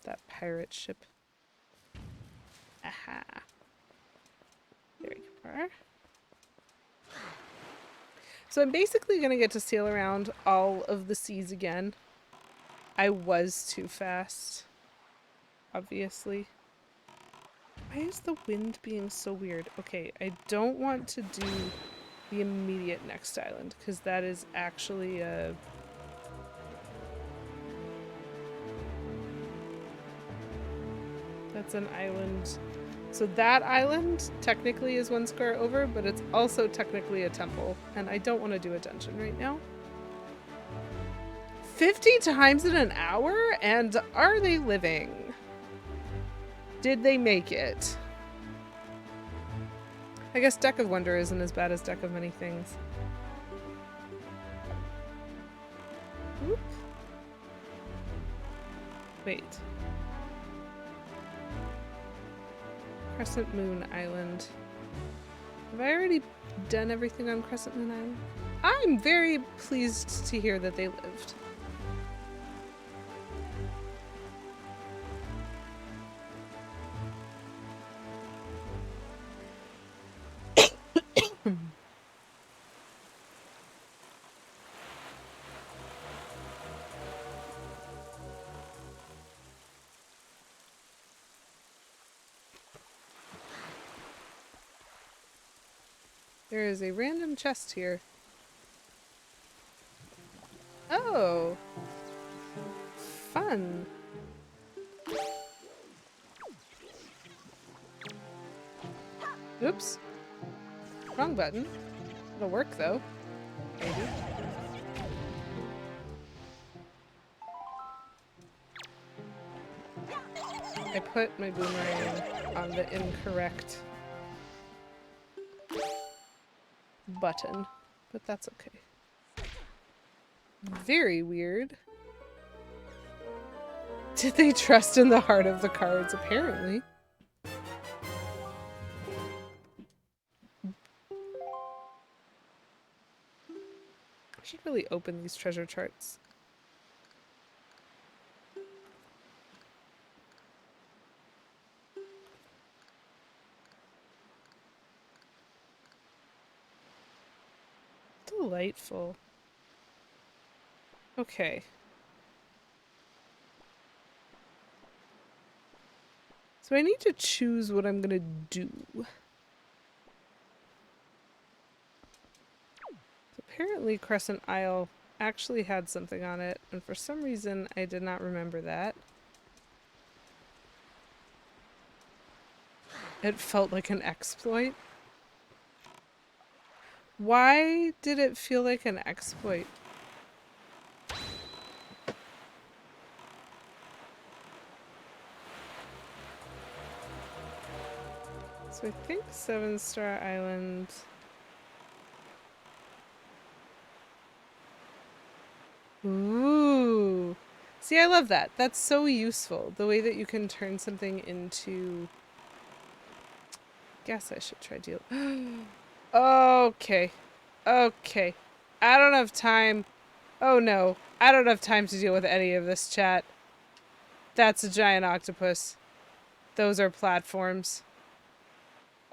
S1: That pirate ship. Aha. There you are. So I'm basically going to get to sail around all of the seas again. I was too fast. Obviously. Why is the wind being so weird? Okay, I don't want to do the immediate next island, because that is actually a... That's an island. So that island technically is 1 square over, but it's also technically a temple, and I don't want to do a dungeon right now. 50 times in an hour? And are they living? Did they make it? I guess Deck of Wonder isn't as bad as Deck of Many Things. Oop. Wait. Crescent Moon Island. Have I already done everything on Crescent Moon Island? I'm very pleased to hear that they lived. There is a random chest here. Oh! Fun! Oops. Wrong button. It'll work though. Maybe. I put my boomerang on the incorrect button, but that's okay. Very weird. Did they trust in the heart of the cards? Apparently. I should really open these treasure charts. Delightful. Okay. So I need to choose what I'm gonna do. Apparently Crescent Isle actually had something on it, and for some reason I did not remember that. It felt like an exploit. Why did it feel like an exploit? So I think 7-Star Island... Ooh. See, I love that. That's so useful. The way that you can turn something into... Guess I should try deal... Okay. Okay. I don't have time. Oh no. I don't have time to deal with any of this, chat. That's a giant octopus. Those are platforms.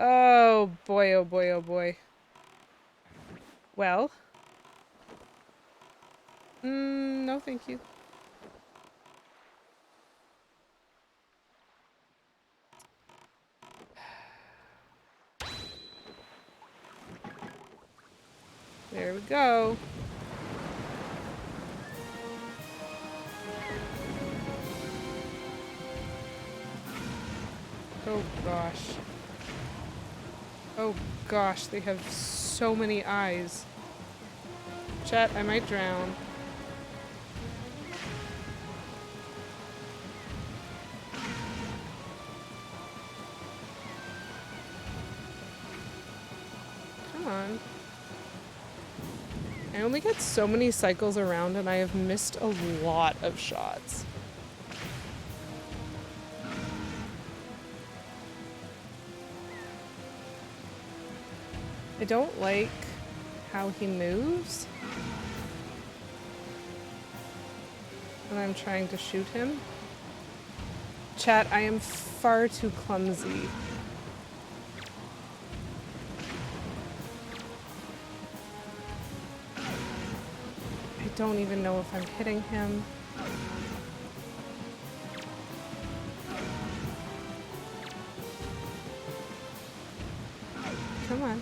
S1: Oh boy, oh boy, oh boy. Well. No thank you. There we go. Oh gosh. Oh gosh, they have so many eyes. Chat, I might drown. Come on. I only get so many cycles around and I have missed a lot of shots. I don't like how he moves when I'm trying to shoot him. Chat, I am far too clumsy. I don't even know if I'm hitting him. Come on.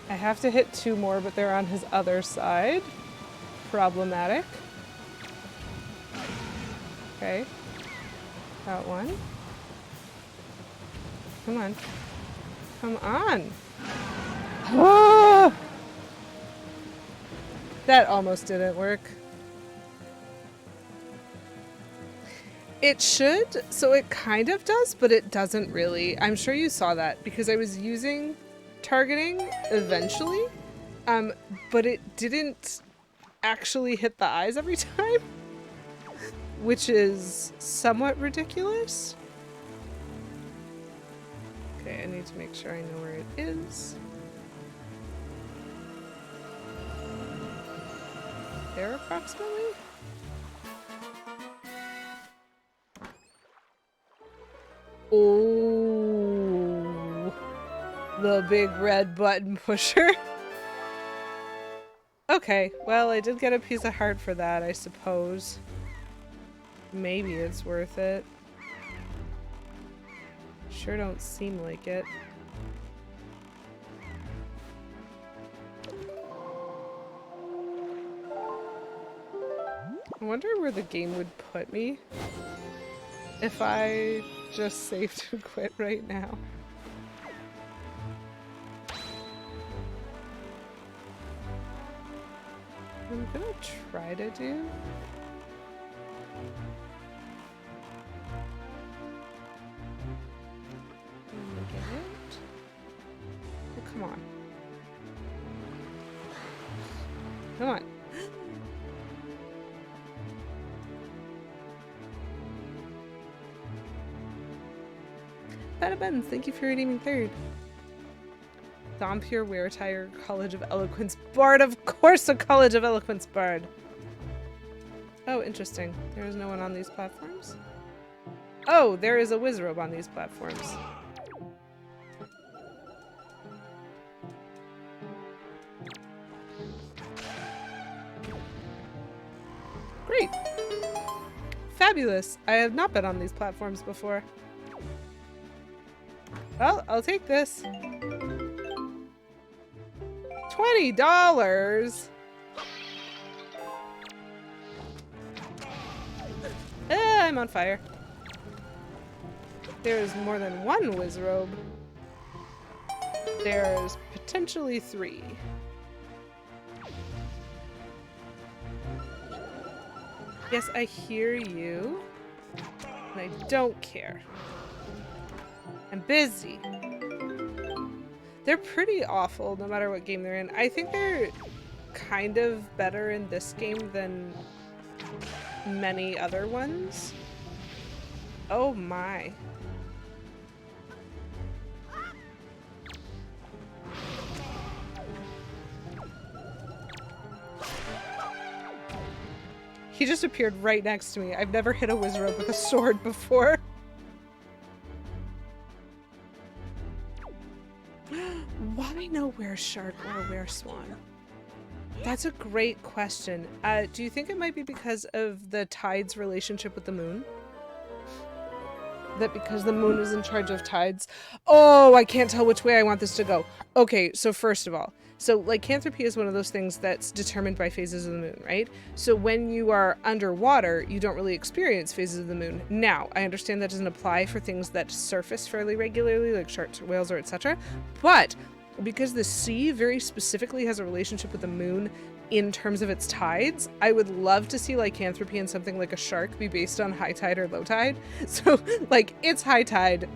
S1: I have to hit 2 more, but they're on his other side. Problematic. Okay. Got 1. Come on. Come on! Ah! That almost didn't work. It should, so it kind of does, but it doesn't really. I'm sure you saw that because I was using targeting eventually, But it didn't actually hit the eyes every time, which is somewhat ridiculous. Okay, I need to make sure I know where it is. There, approximately? Oh, the big red button pusher. Okay, well, I did get a piece of heart for that, I suppose. Maybe it's worth it. Sure don't seem like it. I wonder where the game would put me if I just saved and quit right now. I'm gonna try to do. Get it? Oh, come on. Come on. Bada Buns, thank you for redeeming third. Dhampir Weretire College of Eloquence Bard. Of course a College of Eloquence Bard. Oh, interesting. There is no one on these platforms? Oh, there is a Wizrobe on these platforms. Great. Fabulous. I have not been on these platforms before. Well, I'll take this. $20! I'm on fire. There's more than one Wizrobe. There's potentially 3. Yes, I hear you. And I don't care. I'm busy. They're pretty awful no matter what game they're in. I think they're kind of better in this game than many other ones. Oh my. He just appeared right next to me. I've never hit a Wizrobe with a sword before. Why no were-shark or were-swan? That's a great question. Do you think it might be because of the tide's relationship with the moon? That because the moon is in charge of tides? Oh, I can't tell which way I want this to go. Okay, so first of all, so lycanthropy is one of those things that's determined by phases of the moon, right? So when you are underwater, you don't really experience phases of the moon. Now, I understand that doesn't apply for things that surface fairly regularly, like sharks or whales or etc. But because the sea very specifically has a relationship with the moon in terms of its tides, I would love to see lycanthropy in something like a shark be based on high tide or low tide. So, like, it's high tide,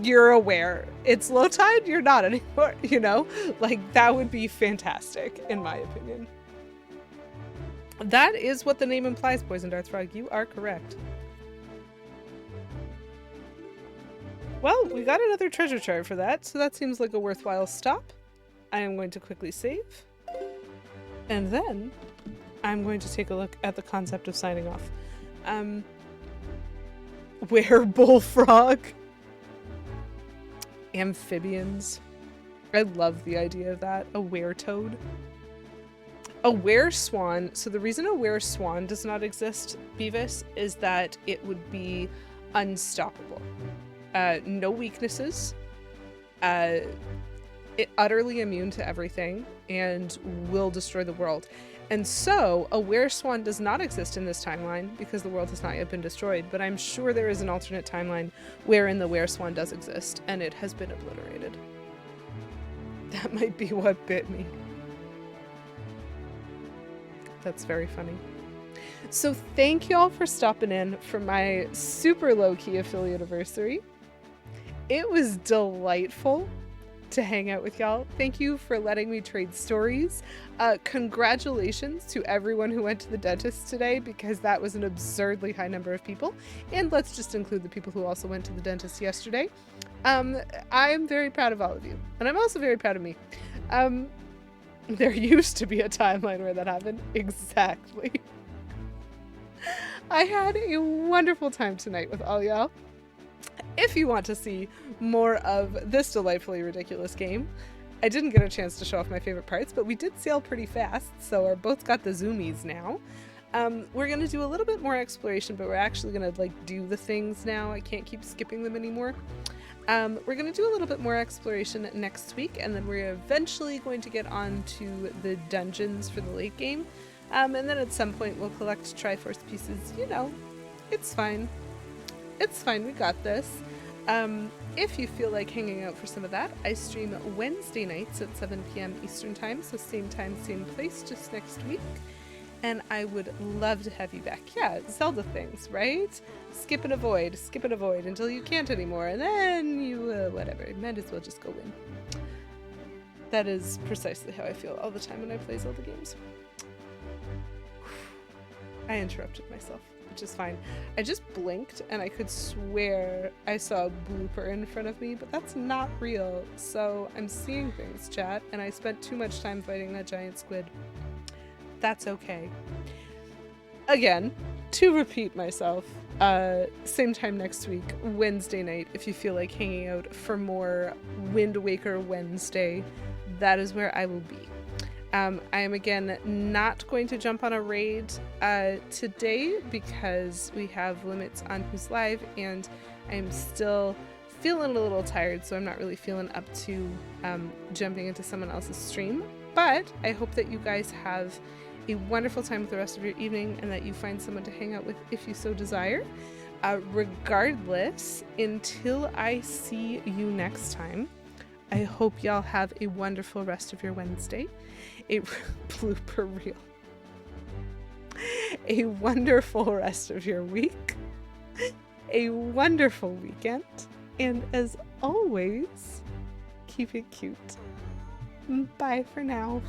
S1: you're aware. It's low tide, you're not anymore, you know? Like, that would be fantastic, in my opinion. That is what the name implies, Poison Darth Frog. You are correct. Well, we got another treasure chart for that, so that seems like a worthwhile stop. I am going to quickly save. And then I'm going to take a look at the concept of signing off. Were bullfrog. Amphibians. I love the idea of that. A were-toad. A were-swan. So the reason a were-swan does not exist, Beavis, is that it would be unstoppable. No weaknesses. It utterly immune to everything and will destroy the world. And so a were-swan does not exist in this timeline because the world has not yet been destroyed, but I'm sure there is an alternate timeline wherein the were-swan does exist and it has been obliterated. That might be what bit me. That's very funny. So thank you all for stopping in for my super low-key affiliate anniversary. It was delightful. to hang out with y'all. Thank you for letting me trade stories. Congratulations to everyone who went to the dentist today, because that was an absurdly high number of people. And let's just include the people who also went to the dentist yesterday. I'm very proud of all of you. And I'm also very proud of me. There used to be a timeline where that happened. Exactly. I had a wonderful time tonight with all y'all. If you want to see more of this delightfully ridiculous game, I didn't get a chance to show off my favorite parts, but we did sail pretty fast, so our boat's got the zoomies now. We're going to do a little bit more exploration, but we're actually going to do the things now. I can't keep skipping them anymore. We're going to do a little bit more exploration next week, and then we're eventually going to get on to the dungeons for the late game. And then at some point we'll collect Triforce pieces. You know, it's fine. It's fine, we got this. If you feel like hanging out for some of that, I stream Wednesday nights at 7 p.m. Eastern Time, so same time, same place, just next week. And I would love to have you back. Yeah, Zelda things, right? Skip and avoid until you can't anymore, and then you, whatever, might as well just go win. That is precisely how I feel all the time when I play Zelda games. I interrupted myself, which is fine. I just blinked and I could swear I saw a blooper in front of me, but that's not real. So I'm seeing things, chat, and I spent too much time fighting that giant squid. That's okay. Again, to repeat myself, same time next week, Wednesday night, if you feel like hanging out for more Windwaker Wednesday, that is where I will be. I am again not going to jump on a raid today because we have limits on who's live, and I'm still feeling a little tired, so I'm not really feeling up to jumping into someone else's stream. But I hope that you guys have a wonderful time with the rest of your evening, and that you find someone to hang out with if you so desire. Regardless, until I see you next time, I hope y'all have a wonderful rest of your Wednesday, a blooper reel, a wonderful rest of your week, a wonderful weekend, and as always, keep it cute. Bye for now.